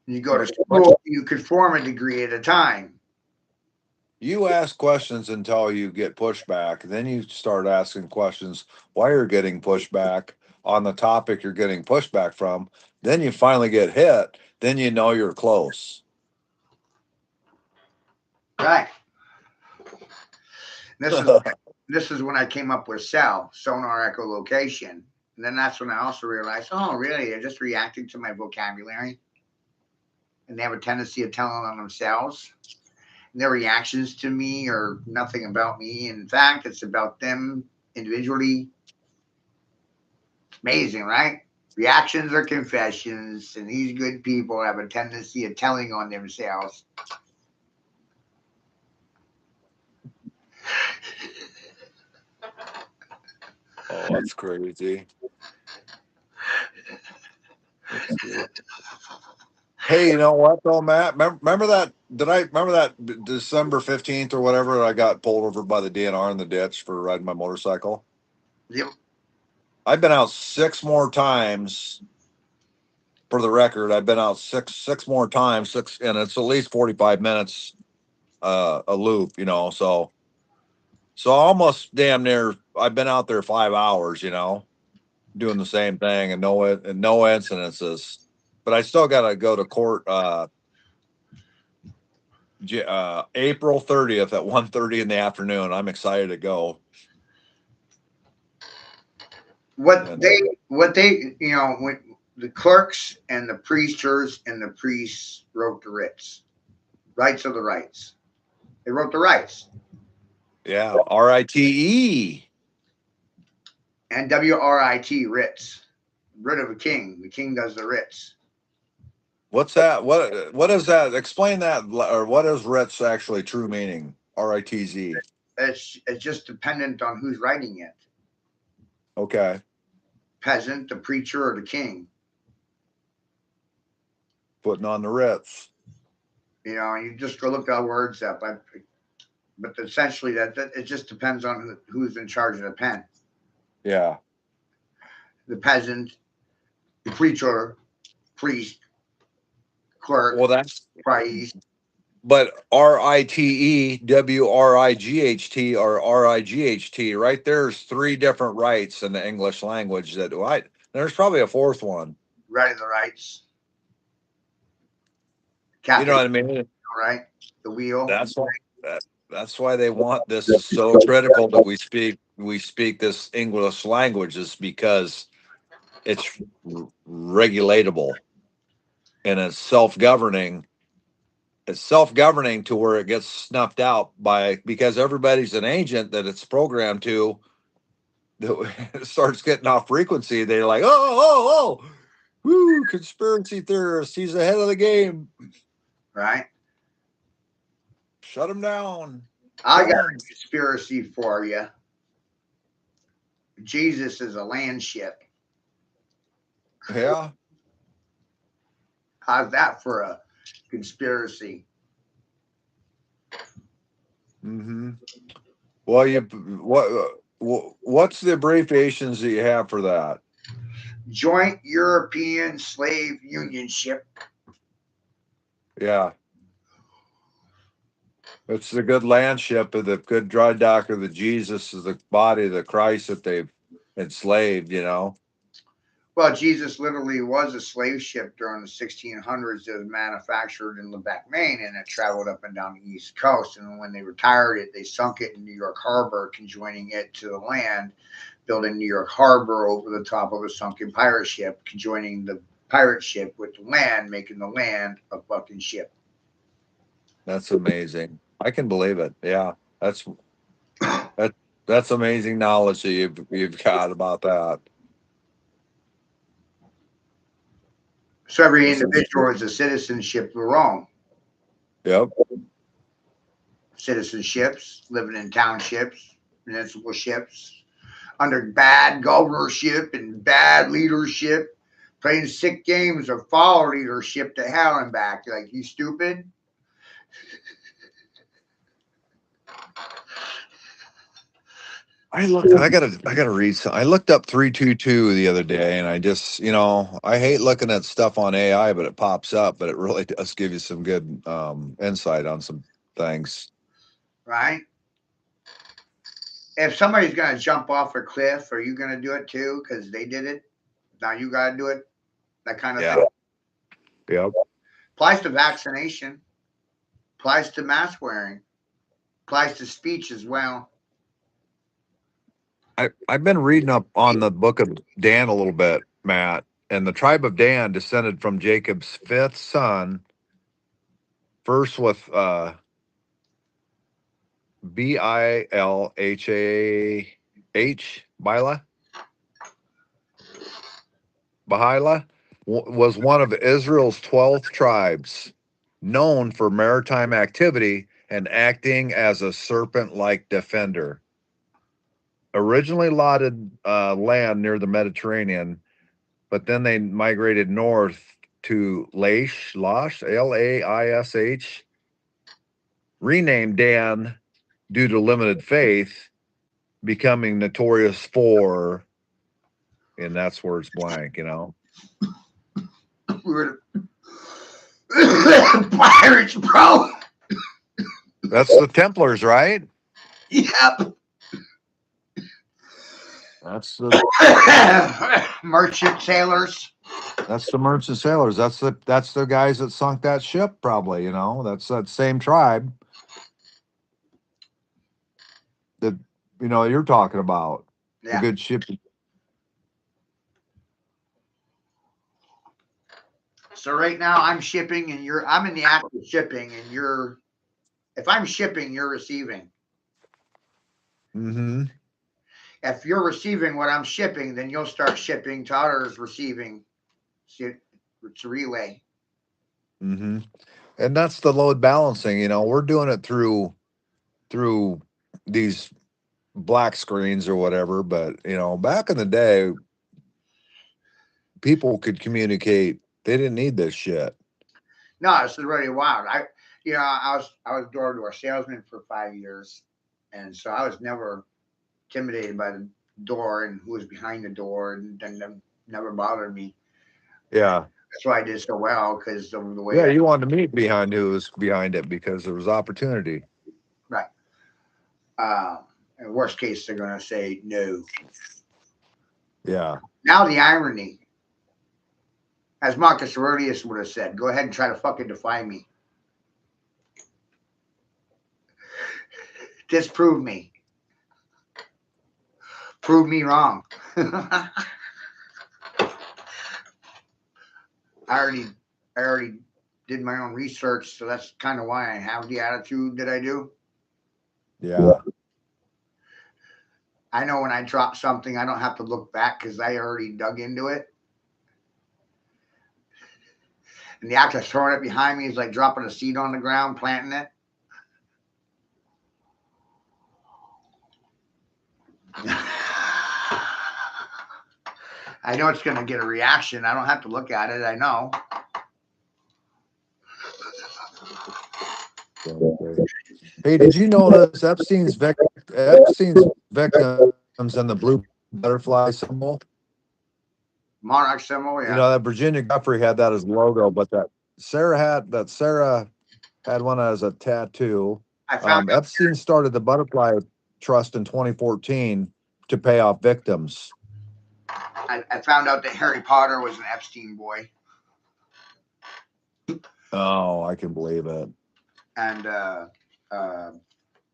When you go to school, you conform a degree at a time. You ask questions until you get pushback. Then you start asking questions why you're getting pushback on the topic you're getting pushback from. Then you finally get hit. Then you know you're close. Right. This is when I came up with sonar echolocation. And then that's when I also realized, oh, really? They're just reacting to my vocabulary. And they have a tendency of telling on themselves. And their reactions to me are nothing about me. In fact, it's about them individually. It's amazing, right? Reactions are confessions, and these good people have a tendency of telling on themselves. Oh, that's crazy. Hey, you know what though, Matt? Remember that? Did I remember that December 15th or whatever? I got pulled over by the DNR in the ditch for riding my motorcycle. Yep. I've been out 6 more times. For the record, I've been out six more times, and it's at least 45 minutes a loop, you know. So almost damn near. I've been out there 5 hours, you know, doing the same thing, and no incidences. But I still got to go to court. April 30th at 1:30 in the afternoon. I'm excited to go. What they, you know, when the clerks and the preachers and the priests wrote the writs, rights of the rights. They wrote the rights. Yeah, RITE. And WRIT, writs. Writ of a king. The king does the writs. What's that? What is that? Explain that, or what is writs actually true meaning? RITZ. It's just dependent on who's writing it. Okay. Peasant, the preacher, or the king. Putting on the writs. You know, you just go look the words up. But essentially, that it just depends on who's in charge of the pen. Yeah. The peasant, the preacher, priest, clerk, Well, that's. priest. But RITE, WRIGHT, or RIGHT, right there's 3 different rights in the English language that there's probably a 4th one. Writing the rights. You know what I mean? Right? The wheel. That's why they want this is so critical that we speak this English language, is because it's regulatable and it's self-governing. It's self-governing to where it gets snuffed out because everybody's an agent that it's programmed to. That starts getting off frequency. They're like, oh, woo, conspiracy theorist. He's ahead of the game. Right? Shut him down. I got a conspiracy for you. Jesus is a land ship. Yeah. How's that for a conspiracy? Mm-hmm. Well, what's the abbreviations that you have for that? Joint European Slave Union Ship. Yeah. It's the good land ship of the good dry dock of the Jesus is the body of the Christ that they've enslaved, you know. Well, Jesus literally was a slave ship during the 1600s that was manufactured in Lubec, Maine, and it traveled up and down the East Coast. And when they retired it, they sunk it in New York Harbor, conjoining it to the land, building New York Harbor over the top of a sunken pirate ship, conjoining the pirate ship with the land, making the land a fucking ship. That's amazing. I can believe it. Yeah. That's amazing knowledge that you've got about that. So every individual is a citizenship of their own. Yep. Citizenships, living in townships, municipal ships, under bad governorship and bad leadership, playing sick games of follow leadership to hell and back. Like, you stupid? I gotta read some. I looked up 322 the other day, and I just, you know, I hate looking at stuff on AI, but it pops up, but it really does give you some good insight on some things. Right? If somebody's going to jump off a cliff, are you going to do it too? Because they did it. Now you got to do it. That kind of thing. Yep. Applies to vaccination. Applies to mask wearing. Applies to speech as well. I've been reading up on the book of Dan a little bit, Matt, and the tribe of Dan descended from Jacob's 5th son, first with Bilhah, Bila. Bahila was one of Israel's 12 tribes, known for maritime activity and acting as a serpent-like defender. Originally allotted land near the Mediterranean, but then they migrated north to Laish, Laish, renamed Dan due to limited faith, becoming notorious for, and that's where it's blank, you know. We were pirates, bro. That's the Templars, right? Yep. That's the Merchant sailors. That's the merchant sailors. That's the guys that sunk that ship, probably. You know, that's that same tribe that you're talking about. The Yeah. good ship. So right now I'm shipping and I'm in the act of shipping and if I'm shipping, you're receiving. Mm-hmm. If you're receiving what I'm shipping, then you'll start shipping to others receiving. It's a relay. Mm-hmm. And that's the load balancing. We're doing it through these black screens or whatever. But back in the day, people could communicate. They didn't need this shit. No, this is really wild. I was door-to-door salesman for 5 years, and so I was never intimidated by the door and who was behind the door, and then never bothered me. Yeah. That's why I did so well, because of the way. Yeah, you wanted to meet behind who was behind it because there was opportunity. Right. In worst case, they're going to say no. Yeah. Now the irony, as Marcus Aurelius would have said, go ahead and try to fucking defy me. Disprove me. Prove me wrong. I already did my own research, so that's kind of why I have the attitude that I do. Yeah. I know when I drop something, I don't have to look back because I already dug into it. And the act of throwing it behind me is like dropping a seed on the ground, planting it. I know it's going to get a reaction. I don't have to look at it. I know. Hey, did you notice Epstein's victims in the blue butterfly symbol? Monarch symbol, yeah. That Virginia Guffrey had that as logo, but that Sarah had one as a tattoo. Epstein started the Butterfly Trust in 2014 to pay off victims. I found out that Harry Potter was an Epstein boy. Oh, I can believe it. And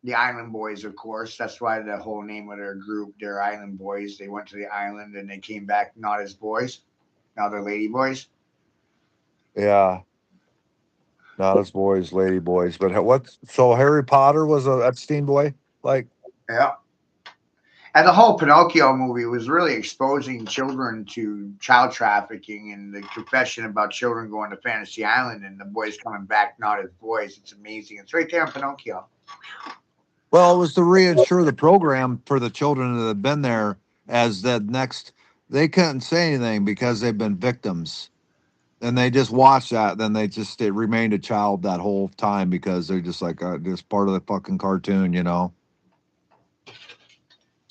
the Island Boys, of course. That's why the whole name of their group, they're Island Boys. They went to the island and they came back not as boys. Now they're lady boys. Yeah. Not as boys, lady boys. But what? So Harry Potter was a Epstein boy? Yeah. And the whole Pinocchio movie was really exposing children to child trafficking and the confession about children going to Fantasy Island and the boys coming back not as boys. It's amazing. It's right there in Pinocchio. Well, it was to reinsure the program for the children that had been there as the next. They couldn't say anything because they've been victims. And they just watched that. Then it remained a child that whole time because they're just like, just part of the fucking cartoon, It's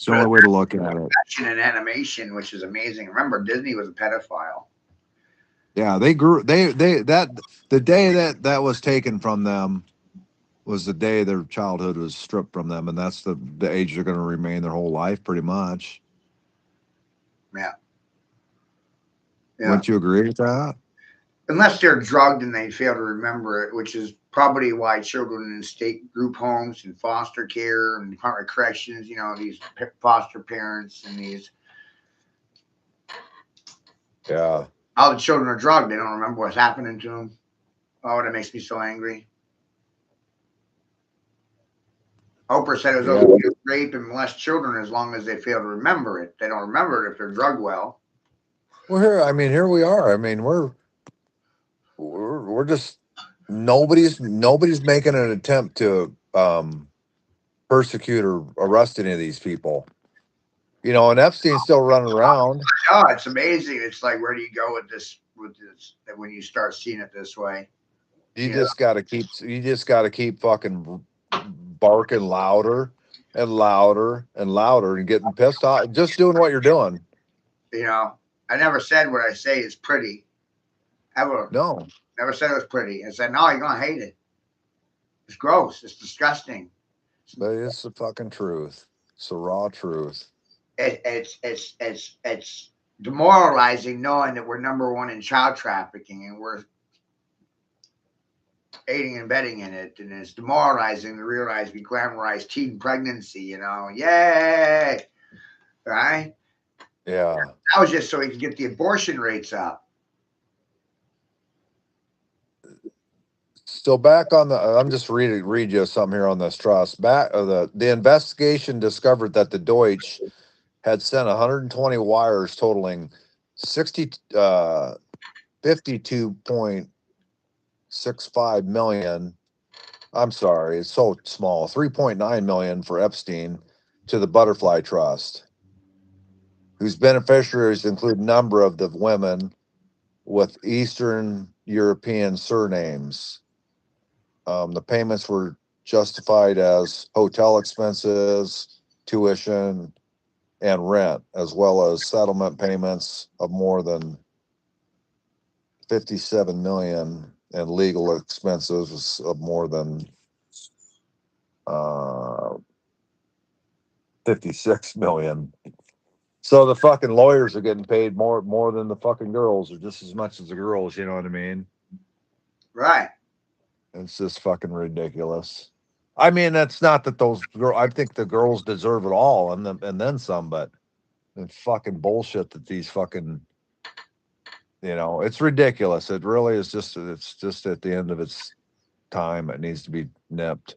the only way to look at it. Action and animation, which is amazing. Remember, Disney was a pedophile. Yeah, they grew. The day that was taken from them was the day their childhood was stripped from them, and that's the age they're going to remain their whole life, pretty much. Yeah. Wouldn't you agree with that? Unless they're drugged and they fail to remember it, which is probably why children in state group homes and foster care and Department of Corrections, these foster parents and these. Yeah. All the children are drugged. They don't remember what's happening to them. Oh, that makes me so angry. Oprah said it was okay to rape and molest children as long as they fail to remember it. They don't remember it if they're drugged well. Well, here, I mean, here we are. I mean, we're just nobody's making an attempt to persecute or arrest any of these people. You know, and Epstein's still running around. Oh, it's amazing. It's like, where do you go with this? When you start seeing it this way, You you know? just got to keep. You just got to keep fucking barking louder and louder and louder and getting pissed off. Just doing what you're doing. You know, I never said what I say is pretty. Ever. No, Never said it was pretty. I said, no, you're gonna hate it. It's gross. It's disgusting. but it's the fucking truth. It's the raw truth. It's demoralizing knowing that we're number one in child trafficking and we're aiding and abetting in it, and it's demoralizing to realize we glamorize teen pregnancy. You know, yay, right? Yeah. That was just so we could get the abortion rates up. So back on the, I'm just read you something here on this trust. Back the investigation discovered that the Deutsch had sent 120 wires totaling 52.65 million. I'm sorry, it's so small. 3.9 million for Epstein to the Butterfly Trust, whose beneficiaries include a number of the women with Eastern European surnames. The payments were justified as hotel expenses, tuition, and rent, as well as settlement payments of more than 57 million and legal expenses of more than 56 million. So the fucking lawyers are getting paid more than the fucking girls, or just as much as the girls. You know what I mean? Right. It's just fucking ridiculous. I mean, that's not that those girls. I think the girls deserve it all, and then some. But it's fucking bullshit that these fucking, you know, it's ridiculous. It really is just. It's just at the end of its time. It needs to be nipped.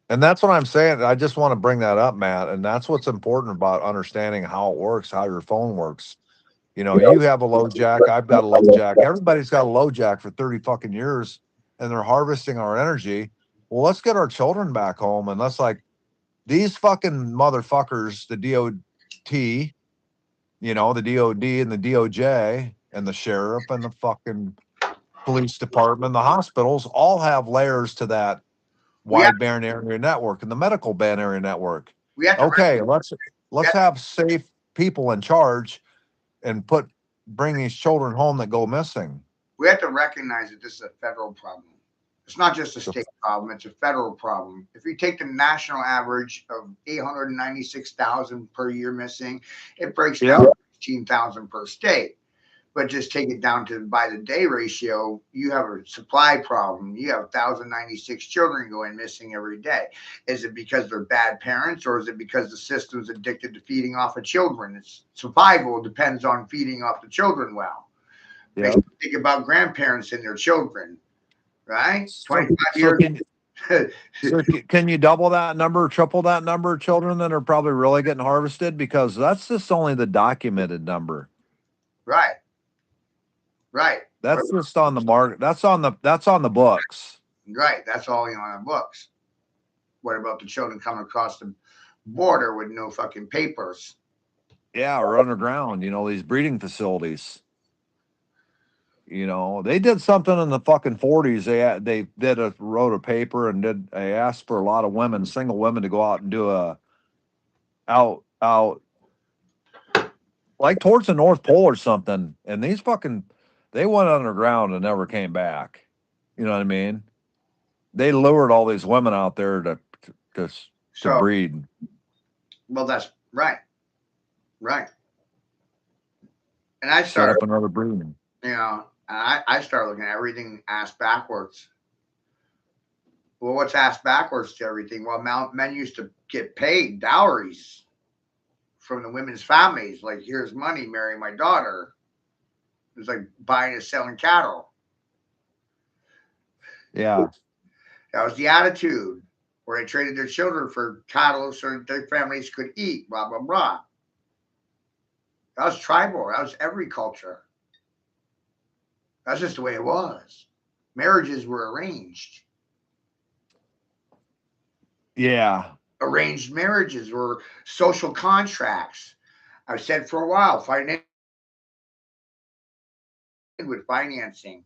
And that's what I'm saying. I just want to bring that up, Matt. And that's what's important about understanding how it works, how your phone works. You know, you have a low jack. I've got a low jack. Everybody's got a low jack for 30 fucking years, and they're harvesting our energy. Well, let's get our children back home, and let's, like, these fucking motherfuckers, the DOT, you know, the DOD and the DOJ and the sheriff and the fucking police department, the hospitals all have layers to that We have, wideband area network and the medical band area network. we have to Okay, let's we have, have safe people in charge and bring these children home that go missing. we have to recognize that this is a federal problem. It's not just a state problem, it's a federal problem. If you take the national average of 896,000 per year missing, it breaks down to 16,000 per state. But just take it down to by the day ratio, you have a supply problem. You have 1,096 children going missing every day. Is it because they're bad parents, or is it because the system's addicted to feeding off of children? It's survival depends on feeding off the children well. Yeah. Think about grandparents and their children, right? So, 25 so years. can you double that number, triple that number of children that are probably really getting harvested? Because that's just only the documented number. Right. Right. That's just on the market. That's on the books. Right. That's all on the books. What about the children coming across the border with no fucking papers? Yeah, or underground, you know, these breeding facilities. You know, they did something in the fucking 40s. They wrote a paper and they asked for a lot of women, single women, to go out and do a out like towards the North Pole or something. And these fucking, they went underground and never came back. You know what I mean? They lured all these women out there to breed. Well, that's right. Right. And I Set started up another breeding. you know, and I started looking at everything ass backwards. Well, what's ass backwards to everything? Well, men used to get paid dowries from the women's families. Like, here's money, marry my daughter. It was like buying and selling cattle. Yeah. That was the attitude, where they traded their children for cattle so that their families could eat, blah, blah, blah. That was tribal. That was every culture. That's just the way it was. Marriages were arranged. Yeah. Arranged marriages were social contracts. I've said for a while, with financing.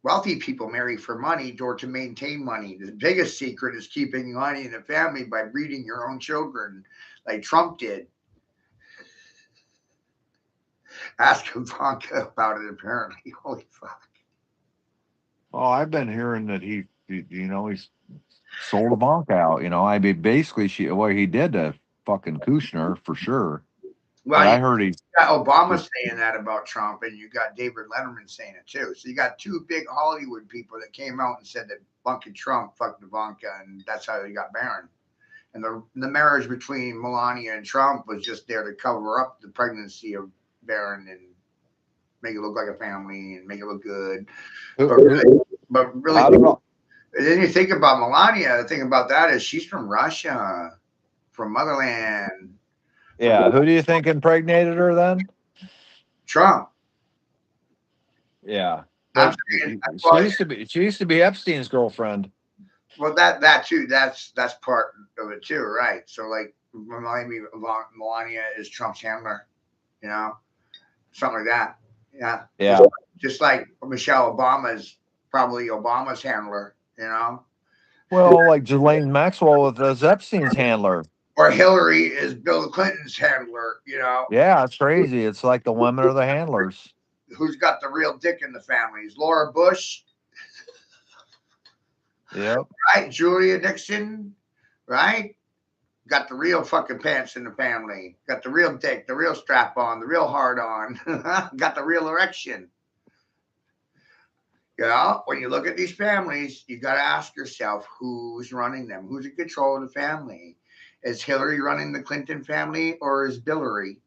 Wealthy people marry for money or to maintain money. The biggest secret is keeping money in the family by breeding your own children, like Trump did. Ask Ivanka about it, apparently. Holy fuck. Oh, I've been hearing that he's sold a bonk out. I mean, basically, he did to fucking Kushner for sure. Well, But I heard you got Obama saying that about Trump, and you got David Letterman saying it too. So you got two big Hollywood people that came out and said that Bunky Trump fucked Ivanka, and that's how he got married. And the marriage between Melania and Trump was just there to cover up the pregnancy of Barron and make it look like a family and make it look good. But really, I don't know. then you think about Melania. The thing about that is she's from Russia, from motherland. Yeah, who do you think impregnated her then? Trump. Yeah, I'm saying, well, she used to be Epstein's girlfriend. well, that too. That's part of it too, right? So like, remind me, Melania is Trump's handler, something like that. Yeah. Yeah. Just like Michelle Obama's probably Obama's handler, Well, like Ghislaine Maxwell was Epstein's handler. Or Hillary is Bill Clinton's handler, Yeah, it's crazy. It's like the women are the handlers. Who's got the real dick in the family? Is Laura Bush? Yep. Right? Julia Nixon, right? Got the real fucking pants in the family. Got the real dick, the real strap on, the real hard on. Got the real erection. When you look at these families, you got to ask yourself who's running them, who's in control of the family. Is Hillary running the Clinton family or is Billary?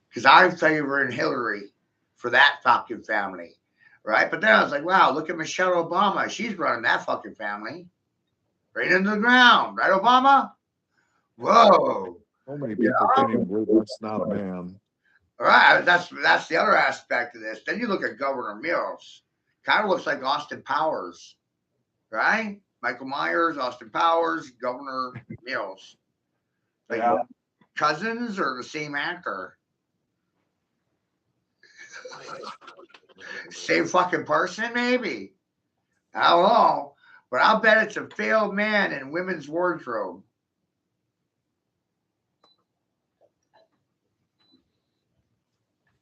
Because I'm favoring Hillary for that fucking family, right? But then I was like, wow, look at Michelle Obama. She's running that fucking family right into the ground, right, Obama? Whoa. So many people can't even believe that's not a man. All right, that's the other aspect of this. Then you look at Governor Mills. Kind of looks like Austin Powers, right? Michael Myers, Austin Powers, Governor Mills. Like cousins or the same actor? Same fucking person, maybe. I don't know. But I'll bet it's a failed man in women's wardrobe.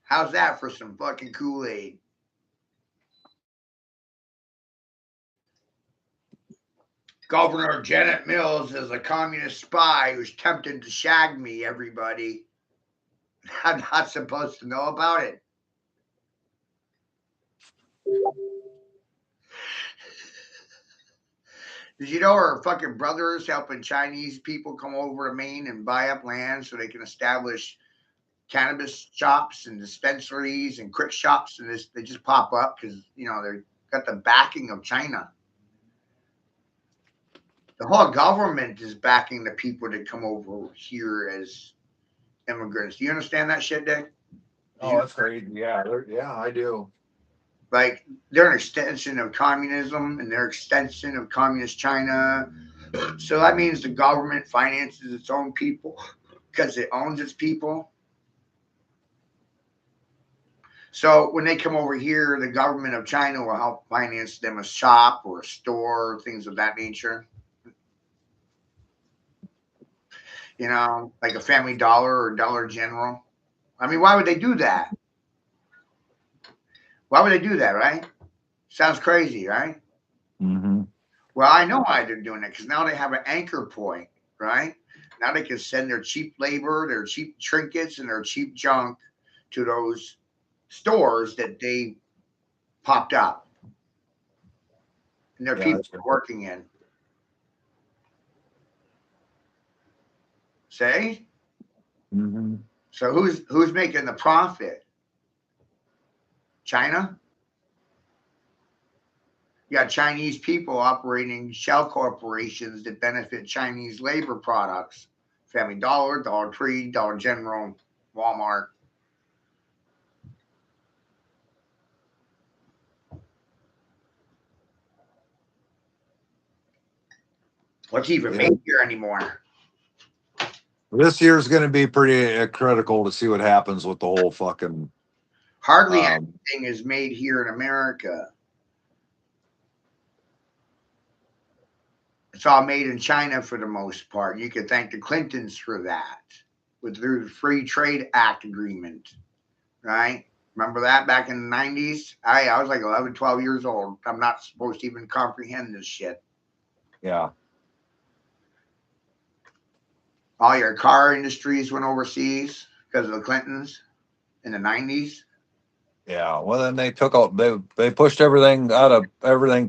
How's that for some fucking Kool-Aid? Governor Janet Mills is a communist spy who's tempted to shag me, everybody. I'm not supposed to know about it. Did you know her fucking brother's helping Chinese people come over to Maine and buy up land so they can establish cannabis shops and dispensaries and quick shops, and they just pop up because they've got the backing of China. The whole government is backing the people to come over here as immigrants. Do you understand that shit, Dick? Oh, that's crazy. Yeah, I do. Like they're an extension of communism and they're an extension of communist China. So that means the government finances its own people because it owns its people. So when they come over here, the government of China will help finance them a shop or a store, things of that nature. Like a Family Dollar or Dollar General. I mean, why would they do that? Why would they do that, right? Sounds crazy, right? Mm-hmm. Well, I know why they're doing it because now they have an anchor point, right? Now they can send their cheap labor, their cheap trinkets, and their cheap junk to those stores that they popped up. And their people are working in. Say? Mm-hmm. So who's making the profit? China? You got Chinese people operating shell corporations that benefit Chinese labor products Family Dollar, Dollar Tree, Dollar General, Walmart. What's even made here anymore? This year's going to be pretty critical to see what happens with the whole fucking. Hardly anything is made here in America. It's all made in China for the most part. You could thank the Clintons for that with their Free Trade Act agreement, right? Remember that back in the 90s? I was like 11, 12 years old. I'm not supposed to even comprehend this shit. Yeah. All your car industries went overseas because of the Clintons in the 90s. Yeah. Well, then they took out, they pushed everything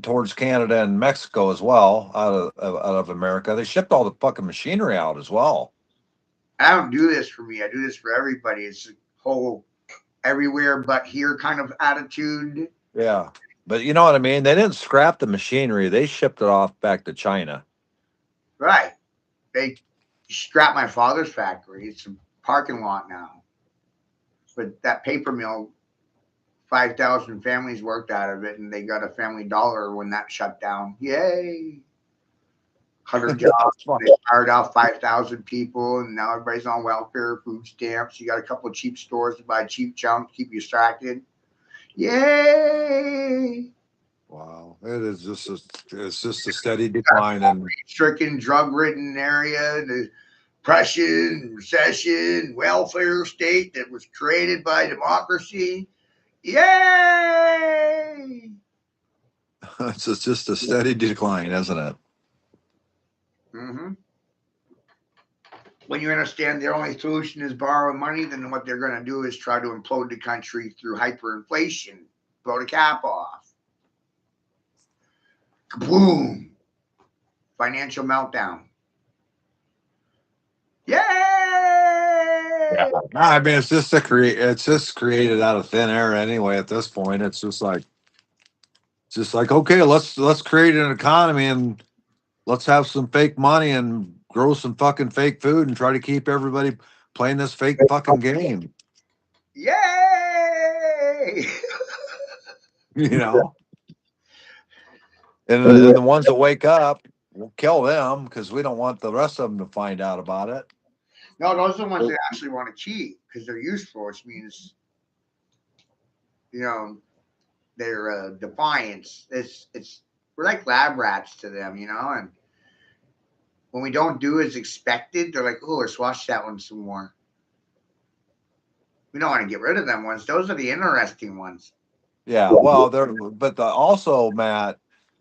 towards Canada and Mexico as well, out of America. They shipped all the fucking machinery out as well. I don't do this for me. I do this for everybody. It's a whole everywhere but here kind of attitude. Yeah. But you know what I mean? They didn't scrap the machinery. They shipped it off back to China. Right. They scrapped my father's factory. It's a parking lot now. But that paper mill, 5,000 families worked out of it, and they got a Family Dollar when that shut down. Yay. 100 jobs. They hired out 5,000 people, and now everybody's on welfare, food stamps. You got a couple of cheap stores to buy cheap junk, keep you distracted. Yay! Wow, it's just a steady decline and stricken, drug-ridden area, the depression, recession, welfare state that was created by democracy. Yay! it's just a steady decline, isn't it? Mm-hmm. When you understand their only solution is borrowing money, then what they're going to do is try to implode the country through hyperinflation, blow the cap off. Kaboom! Financial meltdown. Yay! Yeah. I mean, it's just created out of thin air anyway. At this point, it's just like okay, let's create an economy and let's have some fake money and grow some fucking fake food and try to keep everybody playing this fake fucking game. Yay! You know, and the ones that wake up, we'll kill them because we don't want the rest of them to find out about it. No, those are the ones that actually want to cheat because they're useful, which means, they're defiance. We're like lab rats to them, and when we don't do as expected, they're like, oh, let's watch that one some more. We don't want to get rid of them ones. Those are the interesting ones. Yeah, well, also, Matt,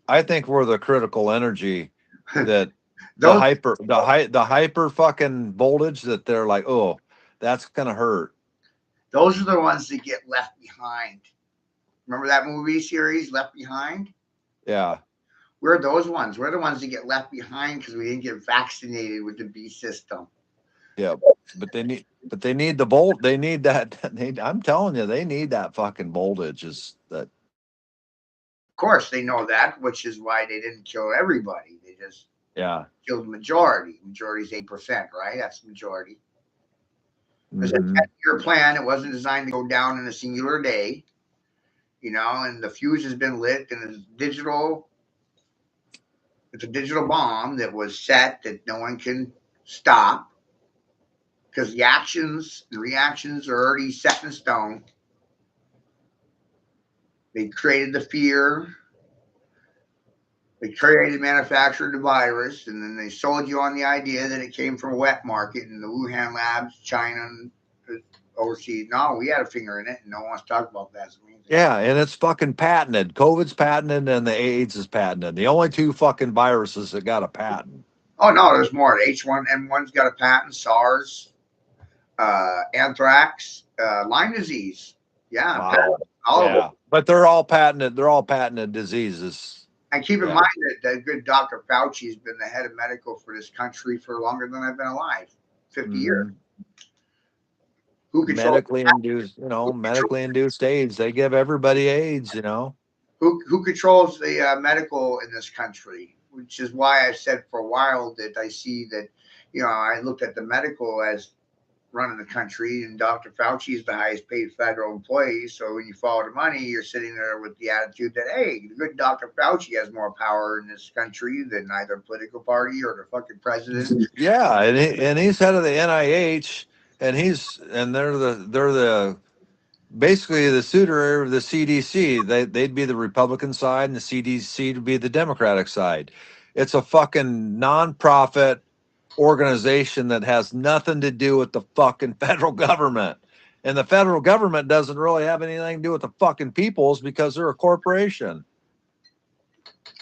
I think we're the critical energy that the hyper fucking voltage that they're like, oh, that's gonna hurt. Those are the ones that get left behind. Remember that movie series, Left Behind? Yeah. We're those ones. We're the ones that get left behind because we didn't get vaccinated with the B system. Yeah, but they need the volt. They need that. I'm telling you, they need that fucking voltage. Is that? Of course, they know that, which is why they didn't kill everybody. They just killed the majority. Majority is 8%, right? That's the majority. It's a 10-year plan. It wasn't designed to go down in a singular day, and the fuse has been lit, and it's a digital bomb that was set that no one can stop because the actions and reactions are already set in stone. They created the fear. They created, manufactured the virus, and then they sold you on the idea that it came from a wet market in the Wuhan labs, China, and overseas. No, we had a finger in it, and no one wants to talk about that. Yeah, and it's fucking patented. COVID's patented, and the AIDS is patented. The only two fucking viruses that got a patent. Oh no, there's more. H1N1's got a patent. SARS, anthrax, Lyme disease. Yeah, wow. all of them. But they're all patented. They're all patented diseases. And keep in mind that good Dr. Fauci has been the head of medical for this country for longer than I've been alive, 50 years. Who controls medically induced AIDS? They give everybody AIDS. Who controls the medical in this country? Which is why I've said for a while that I see that I looked at the medical as running the country, and Dr. Fauci is the highest paid federal employee. So when you follow the money, you're sitting there with the attitude that, hey, the good Dr. Fauci has more power in this country than either political party or the fucking president. Yeah, and he's head of the NIH, and they're the basically the suitor of the CDC. They'd be the Republican side, and the CDC would be the Democratic side. It's a fucking nonprofit organization that has nothing to do with the fucking federal government. And the federal government doesn't really have anything to do with the fucking peoples because they're a corporation.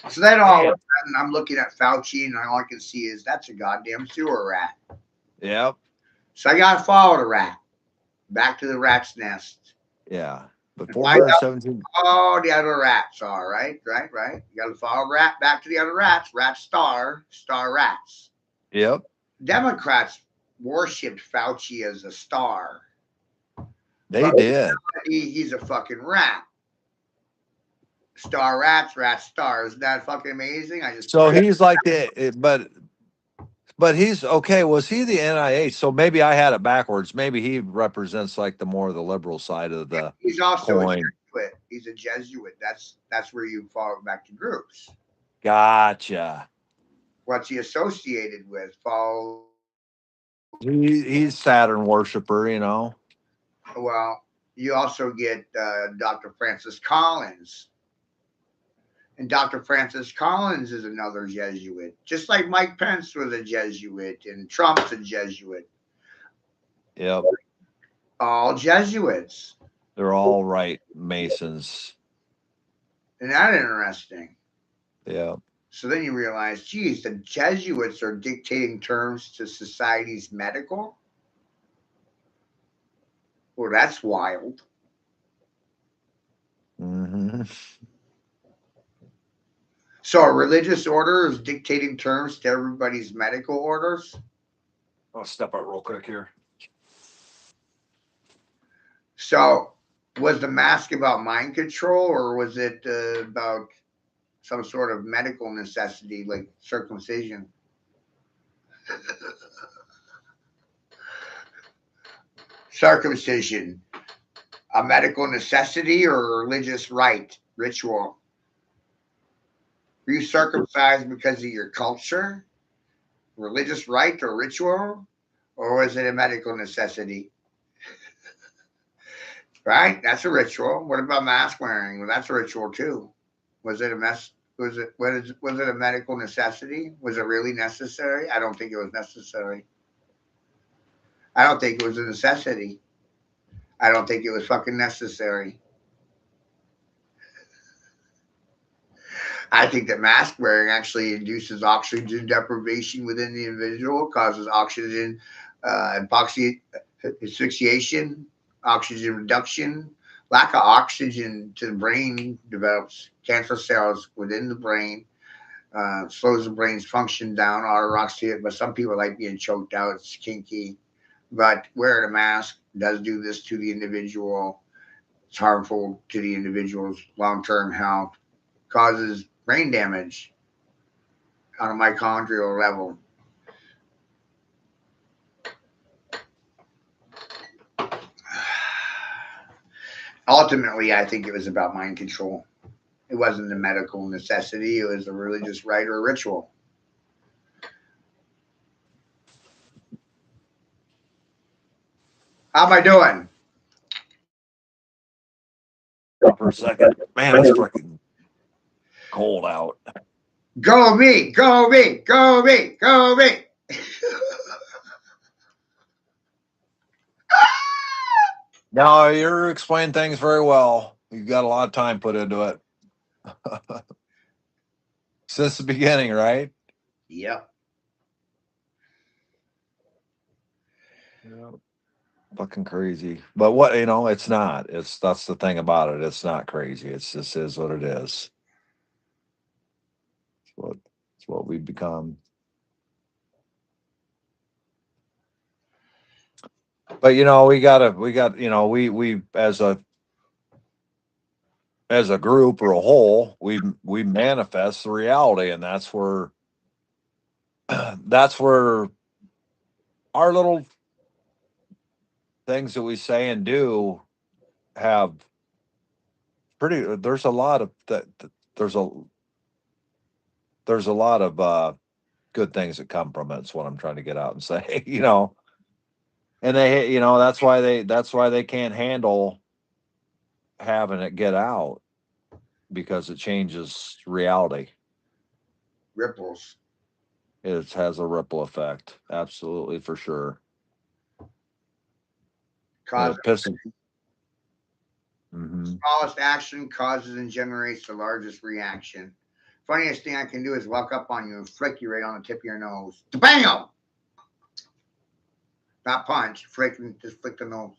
So then all of a sudden I'm looking at Fauci and all I can see is that's a goddamn sewer rat. Yep. So I got to follow the rat back to the rat's nest. Yeah. But And find out 417. all the other rats are, right? You got to follow rat back to the other rats. Rat star rats. Yep. Democrats worshipped Fauci as a star. They did. He's a fucking rat. Star rats, rat stars. Isn't that fucking amazing? So he's like but he's okay. Was he the NIH? So maybe I had it backwards. Maybe he represents like the more the liberal side of the He's also coin. a Jesuit. He's a Jesuit. That's where you fall back to groups. Gotcha. What's he associated with? He's Saturn worshiper, Well, you also get Dr. Francis Collins. And Dr. Francis Collins is another Jesuit, just like Mike Pence was a Jesuit and Trump's a Jesuit. Yep. All Jesuits. They're all right Masons. Isn't that interesting? Yeah. So then you realize, geez, the Jesuits are dictating terms to society's medical? Well, that's wild. Mm-hmm. So a religious order is dictating terms to everybody's medical orders? I'll step out real quick here. So was the mask about mind control, or was it about some sort of medical necessity like circumcision? Circumcision, a medical necessity or a religious rite, ritual? Were you circumcised because of your culture, religious rite or ritual, or was it a medical necessity? Right? That's a ritual. What about mask wearing? Well, that's a ritual too. Was it a mess? Was it a medical necessity? Was it really necessary? I don't think it was necessary. I don't think it was a necessity. I don't think it was fucking necessary. I think that mask wearing actually induces oxygen deprivation within the individual, causes oxygen asphyxiation, oxygen reduction. Lack of oxygen to the brain develops cancer cells within the brain, slows the brain's function down, autoroxia. But some people like being choked out. It's kinky. But wearing a mask does do this to the individual. It's harmful to the individual's long-term health, causes brain damage on a mitochondrial level. Ultimately, I think it was about mind control. It wasn't a medical necessity. It was a religious rite or ritual. How am I doing? For a second. Man, it's fucking cold out. Go me, go me, go me, go me. No, you're explaining things very well. You've got a lot of time put into it. Since the beginning, right? Yep. Yeah. Fucking crazy. But what, it's not. That's the thing about it. It's not crazy. It's just is what it is. It's what we've become. But we as a group or a whole, we manifest the reality, and that's where our little things that we say and do have there's a lot of there's a there's a lot of good things that come from it. That's what I'm trying to get out and say, and they, that's why they can't handle having it get out, because it changes reality. Ripples. It has a ripple effect. Absolutely, for sure. And it pisses. Smallest action causes and generates the largest reaction. Funniest thing I can do is walk up on you and flick you right on the tip of your nose. Bam! Not punch, just flick the nose.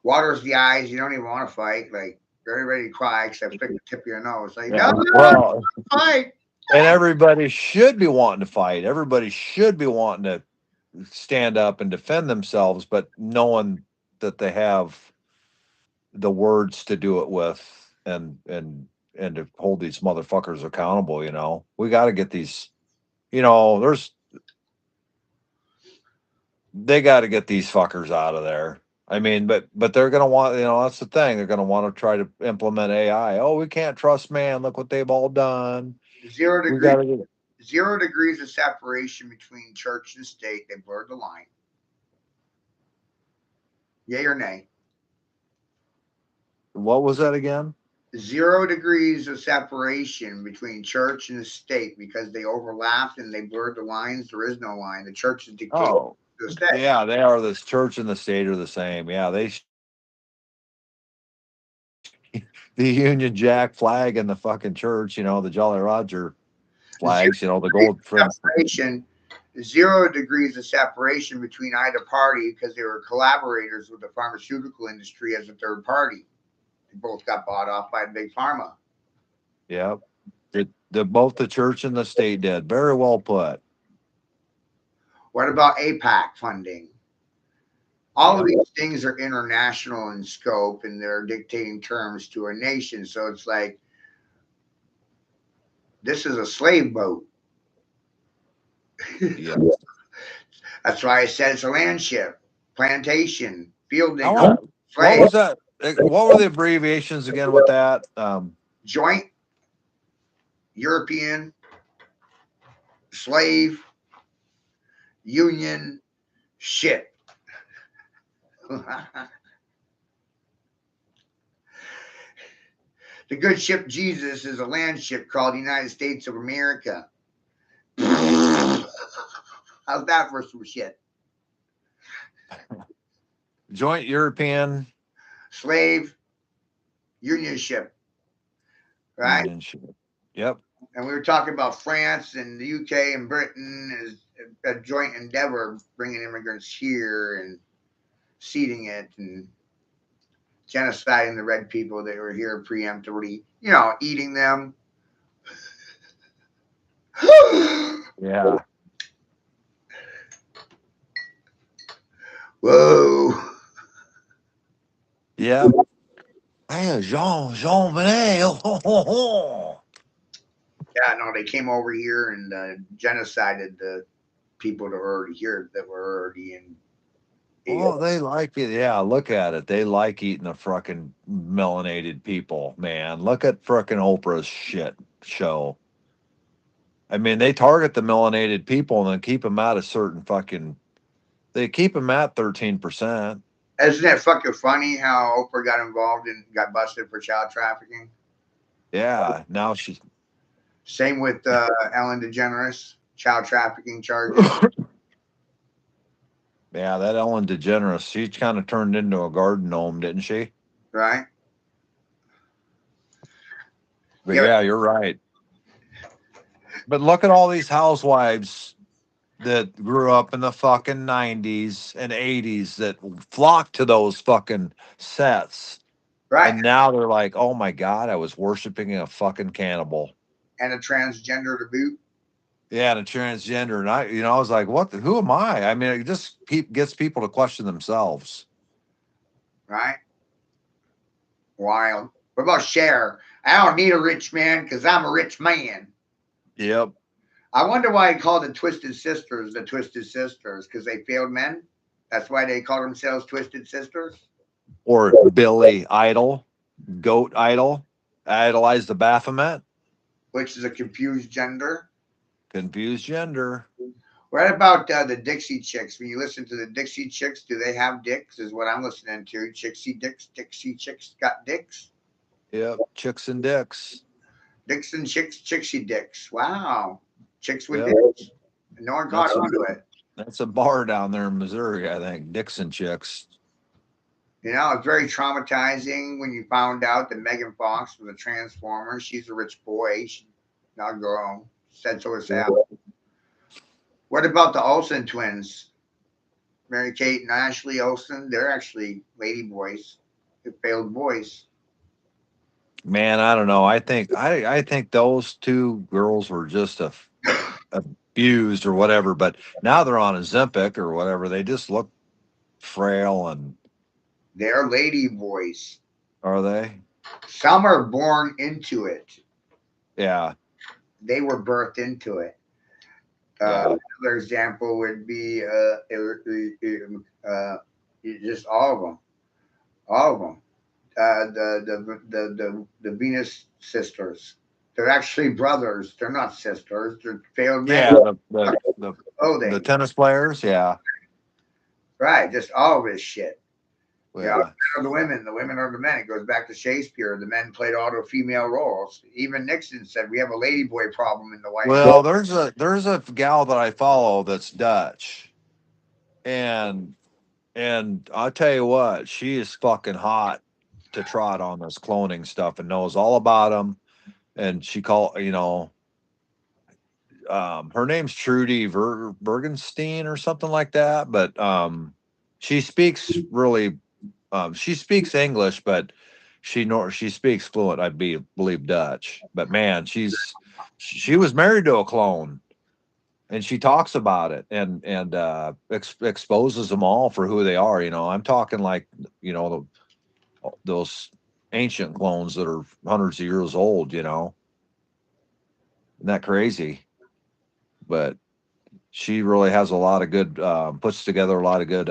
Waters the eyes. You don't even want to fight. Like, you're ready to cry except flick the tip of your nose. Like, Yeah. no, Well, fight. and everybody should be wanting to fight. Everybody should be wanting to stand up and defend themselves, but knowing that they have the words to do it with, and to hold these motherfuckers accountable. We got to get these, they got to get these fuckers out of there. I mean, but they're going to want, that's the thing. They're going to want to try to implement AI. Oh, we can't trust man. Look what they've all done. 0 We degrees. got to get 0 degrees of separation between church and state. They blurred the line. Yay or nay? What was that again? 0 degrees of separation between church and the state because they overlapped and they blurred the lines. There is no line. The church is dictating Oh, to the state. yeah, they are. This church and the state are the same. Yeah, the Union Jack flag in the fucking church, the Jolly Roger flags, the gold fringe. Separation, 0 degrees of separation between either party because they were collaborators with the pharmaceutical industry as a third party. They both got bought off by big pharma. Yep. Both the church and the state did. Very well put. What about APAC funding? All of these things are international in scope and they're dictating terms to a nation. So it's like, this is a slave boat. Yeah. That's why I said it's a land ship, plantation, field digger, What slave. was that? What were the abbreviations again with that? Joint, European, slave, union, ship. The good ship Jesus is a land ship called the United States of America. How's that for some shit? Joint European Slave, union ship. Right? Union ship. Yep. And we were talking about France and the UK and Britain as a joint endeavor, bringing immigrants here and seeding it and genociding the red people that were here preemptively, eating them. Yeah. Whoa. Yeah. Hey, Jean Benet. Yeah, no, they came over here and genocided the people that were already here, that were already in. Oh, they like it. Yeah, look at it. They like eating the fucking melanated people, man. Look at fucking Oprah's shit show. I mean, they target the melanated people and then keep them at a certain fucking. They keep them at 13%. Isn't that fucking funny how Oprah got involved and got busted for child trafficking? Yeah, now she's. Same with Ellen DeGeneres, child trafficking charges. Yeah, that Ellen DeGeneres, she kind of turned into a garden gnome, didn't she? Right? But yeah, you're right. But look at all these housewives that grew up in the fucking 90s and 80s that flocked to those fucking sets. Right. And now they're like, oh my God, I was worshiping a fucking cannibal. And a transgender to boot. Yeah, and a transgender. And I was like, who am I? I mean, it just gets people to question themselves. Right? Wild. What about Cher? I don't need a rich man because I'm a rich man. Yep. I wonder why he called the Twisted Sisters because they failed men. That's why they call themselves Twisted Sisters. Or Billy Idol, Goat Idol, idolized the Baphomet, Which is a confused gender. confused gender. What about the Dixie Chicks? When you listen to the Dixie Chicks, do they have dicks? Is what I'm listening to. Dixie Chicks got dicks. Yep. Chicks and dicks. Dixon Chicks, Chixie Dicks. Wow, chicks with Yep. dicks. No one caught That's a on to it. that's a bar down there in Missouri, I think. Dixon Chicks. You know, it's very traumatizing when you found out that Megan Fox was a transformer. She's a rich boy. She's not a girl. Said so herself. What about the Olsen twins? Mary Kate and Ashley Olsen. They're actually lady boys. They're failed boys. Man, I don't know. I think those two girls were just abused or whatever, but now they're on Ozempic or whatever. They just look frail, and They're lady boys. are they? Some are born into it. Yeah. They were birthed into it. Yeah. Another example would be just all of them. All of them. The Venus sisters. They're actually brothers. They're not sisters. They're failed men. Yeah, the Clothing. tennis players, yeah. Right. Just all of this shit. Yeah. The women are the men. It goes back to Shakespeare. The men played all the female roles. Even Nixon said we have a ladyboy problem in the White House. Well, there's a gal that I follow that's Dutch, and I'll tell you what, she is fucking hot to trot on this cloning stuff and knows all about them. And she her name's Trudy Bergenstein or something like that. But she speaks really, she speaks English, but she speaks fluent. Believe Dutch. But man, she was married to a clone, and she talks about it and exposes them all for who they are. I'm talking like those ancient clones that are hundreds of years old. Isn't that crazy? But she really has a lot of good, puts together a lot of good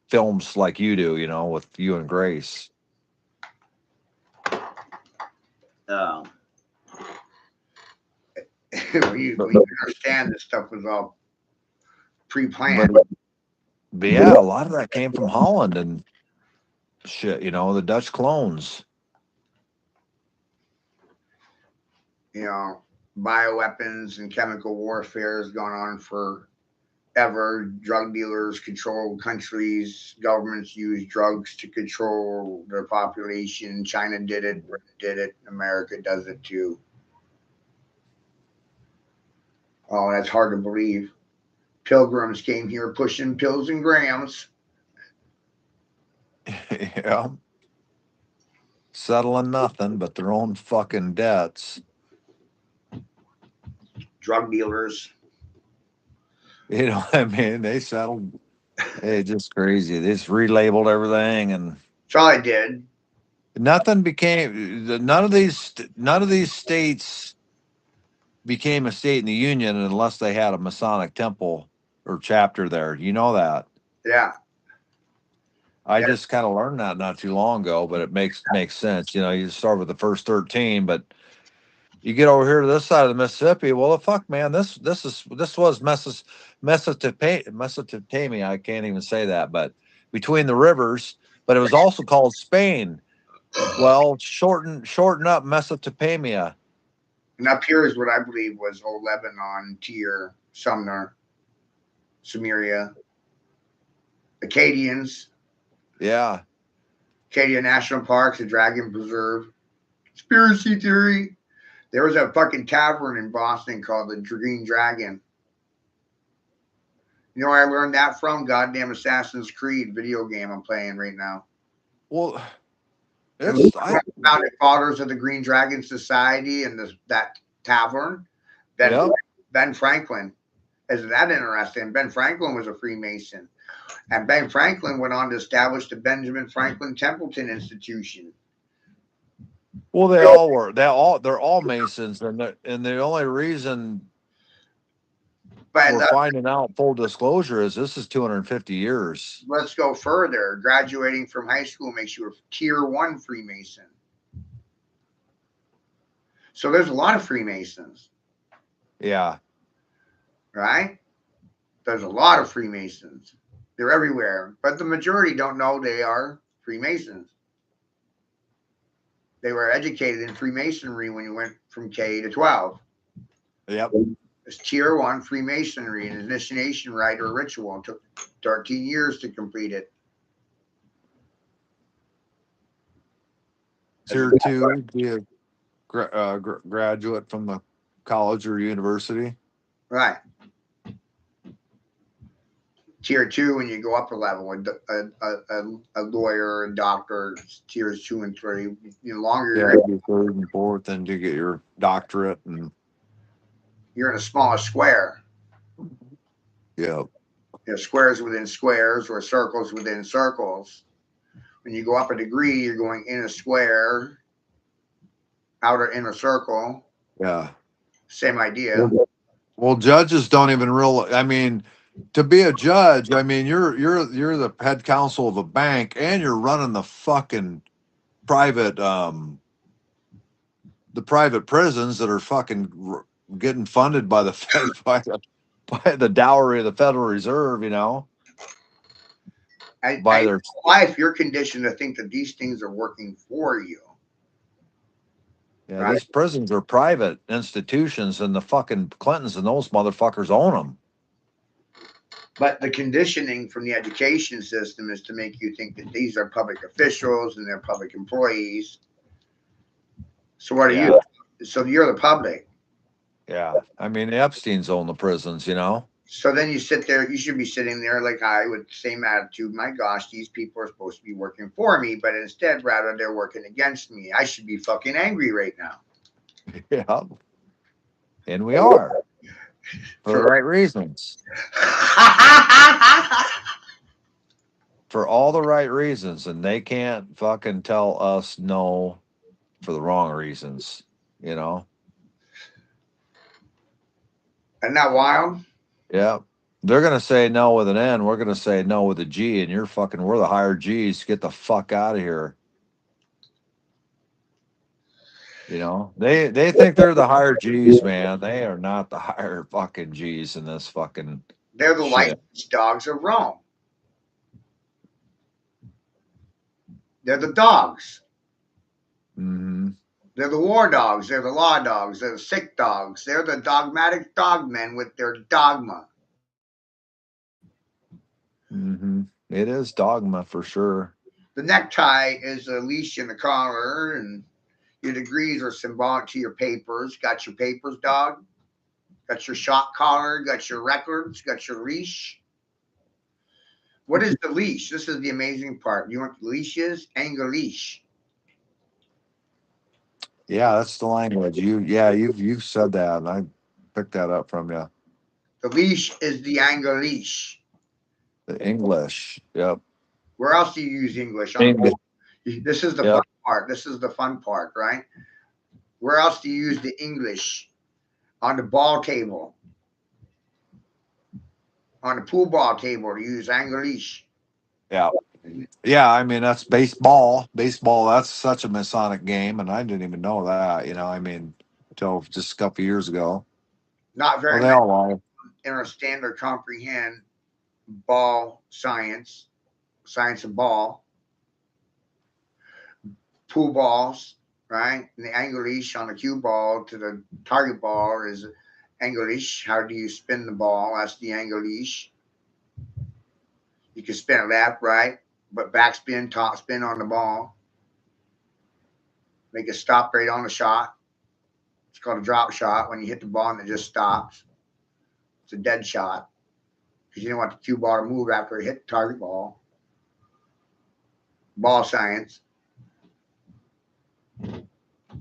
films like you do, with you and Grace. when you understand this stuff was all pre-planned. But yeah, a lot of that came from Holland and shit, the Dutch clones. Bioweapons and chemical warfare has gone on forever. Drug dealers control countries. Governments use drugs to control their population. China did it. Britain did it. America does it too. Oh, that's hard to believe. Pilgrims came here pushing pills and grams. Yeah. Settling nothing but their own fucking debts. Drug dealers. I mean, they settled. It's just crazy. They just relabeled everything, and That's all I did. nothing became. None of these states became a state in the union unless they had a Masonic temple or chapter there. You know that. Yeah. I just kind of learned that not too long ago, but it makes sense. You start with the first 13, but you get over here to this side of the Mississippi. Well, fuck, man, this was Mesopotamia. I can't even say that, but between the rivers. But it was also called Spain. Well, shorten up Mesopotamia. And up here is what I believe was old Lebanon, Tyre, Sumner, Samaria, Acadians, Yeah. Acadia National Parks, the Dragon Preserve. Conspiracy theory. There was a fucking tavern in Boston called the Green Dragon. You know where I learned that from? Goddamn Assassin's Creed video game I'm playing right now. Well, founding fathers of the Green Dragon Society and that tavern. Ben Franklin. Isn't that interesting? Ben Franklin was a Freemason. And Ben Franklin went on to establish the Benjamin Franklin Templeton Institution. Well, they all were. They're all Masons, and the only reason But we're finding out full disclosure is this is 250 years. let's go further. Graduating from high school makes you a tier 1 Freemason. So there's a lot of Freemasons, Yeah. right? There's a lot of Freemasons. They're everywhere, but the majority don't know they are Freemasons. They were educated in Freemasonry when you went from K to 12. Yep. It's tier 1 Freemasonry, an initiation rite or ritual. It took 13 years to complete it. Tier 2, be a graduate from the college or university. Right. Tier 2, when you go up a level, a lawyer, a doctor, tiers 2 and 3. The longer Yeah, you're third and fourth, and you get your doctorate, and you're in a smaller square. yeah, Squares within squares or circles within circles. When you go up a degree, you're going in a square, outer inner circle. yeah. Same idea. Well, judges don't even realize. I mean, to be a judge, I mean, you're the head counsel of a bank, and you're running the fucking private the private prisons that are fucking getting funded by the Fed, by the dowry of the Federal Reserve. You know, by their life, you're conditioned to think that these things are working for you. Yeah, right? These prisons are private institutions, and the fucking Clintons and those motherfuckers own them. But the conditioning from the education system is to make you think that these are public officials and they're public employees. So what are you? So you're the public. Yeah. I mean, the Epstein's own the prisons, you know? So then you sit there, you should be sitting there like I with the same attitude. My gosh, these people are supposed to be working for me, but instead, rather, they're working against me. I should be fucking angry right now. Yeah. And we are. For the right reasons. For all the right reasons. And they can't fucking tell us no for the wrong reasons, you know? Isn't that wild? Yeah. They're going to say no with an N. We're going to say no with a G. And we're the higher G's. Get the fuck out of here. You know, they think they're the higher G's, man. They are not the higher fucking G's in this fucking. They're the licensed dogs of Rome. They're the dogs. Mm-hmm. They're the war dogs. They're the law dogs. They're the sick dogs. They're the dogmatic dogmen with their dogma. Mm-hmm. It is dogma for sure. The necktie is a leash in the collar, and your degrees are symbolic to your papers. Got your papers, dog? Got your shot collar? Got your records? Got your leash? What is the leash? This is the amazing part. You know what the leash is? Angleash. Yeah, that's the language. You've said that, and I picked that up from you. The leash is the Angleash. The English. Yep. Where else do you use English? This is the fun part. This is the fun part, right? Where else do you use the English? On the ball table. On the pool ball table, you use Angleash. Yeah. Yeah, I mean, that's baseball. Baseball, that's such a Masonic game, and I didn't even know that, you know, I mean, until just a couple years ago. Not very many understand or comprehend ball science of ball, pool balls, right? And the Angleash on the cue ball to the target ball is Angleash. How do you spin the ball? That's the Angleash. You can spin it left, right, but backspin, top spin on the ball. Make it stop right on the shot. It's called a drop shot when you hit the ball and it just stops. It's a dead shot because you don't want the cue ball to move after it hit the target ball. Ball science.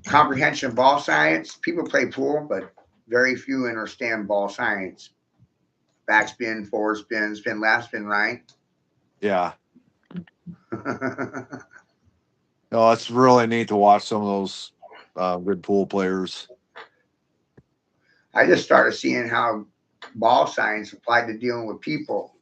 Comprehension of ball science. People play pool, but very few understand ball science. Backspin, forward spin, spin left, spin right. Yeah. No, it's really neat to watch some of those good pool players. I just started seeing how ball science applied to dealing with people.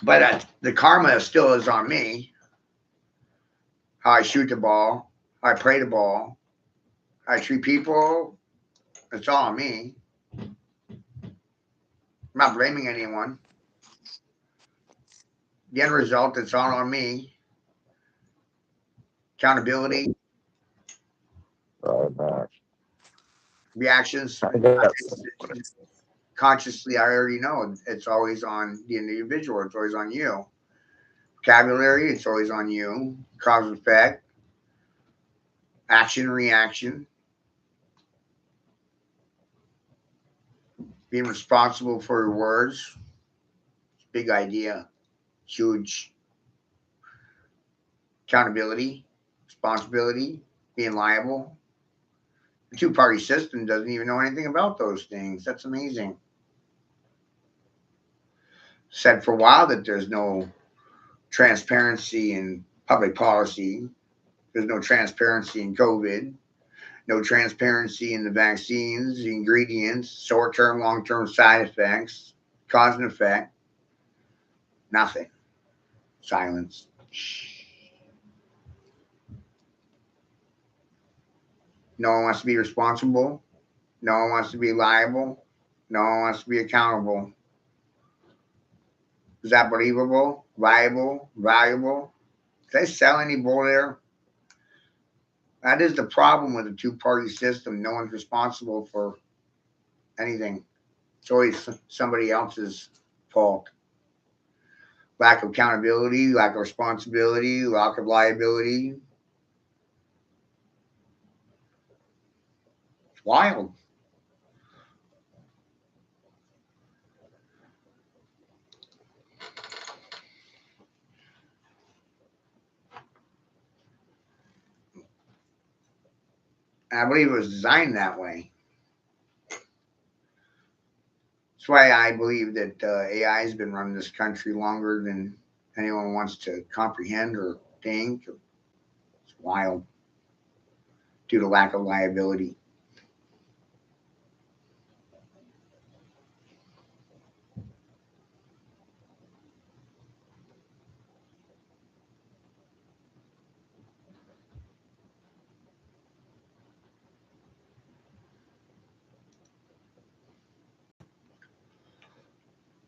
But the karma still is on me. How I shoot the ball, how I play the ball, how I treat people. It's all on me. I'm not blaming anyone. The end result, it's all on me. Accountability, reactions, consciously, I already know it's always on the individual. It's always on you. Vocabulary, it's always on you. Cause and effect, action, reaction. Being responsible for your words. Big idea. Huge. Accountability, responsibility, being liable. The two-party system doesn't even know anything about those things. That's amazing. Said for a while that there's no transparency in public policy. There's no transparency in COVID. No transparency in the vaccines, the ingredients, short-term, long-term side effects, cause and effect. Nothing. Silence. No one wants to be responsible. No one wants to be liable. No one wants to be accountable. Is that believable? Viable? Valuable? Did I sell any bull there? That is the problem with a two-party system. No one's responsible for anything. It's always somebody else's fault. Lack of accountability, lack of responsibility, lack of liability. It's wild. And I believe it was designed that way. That's why I believe that AI has been running this country longer than anyone wants to comprehend or think. It's wild due to lack of liability.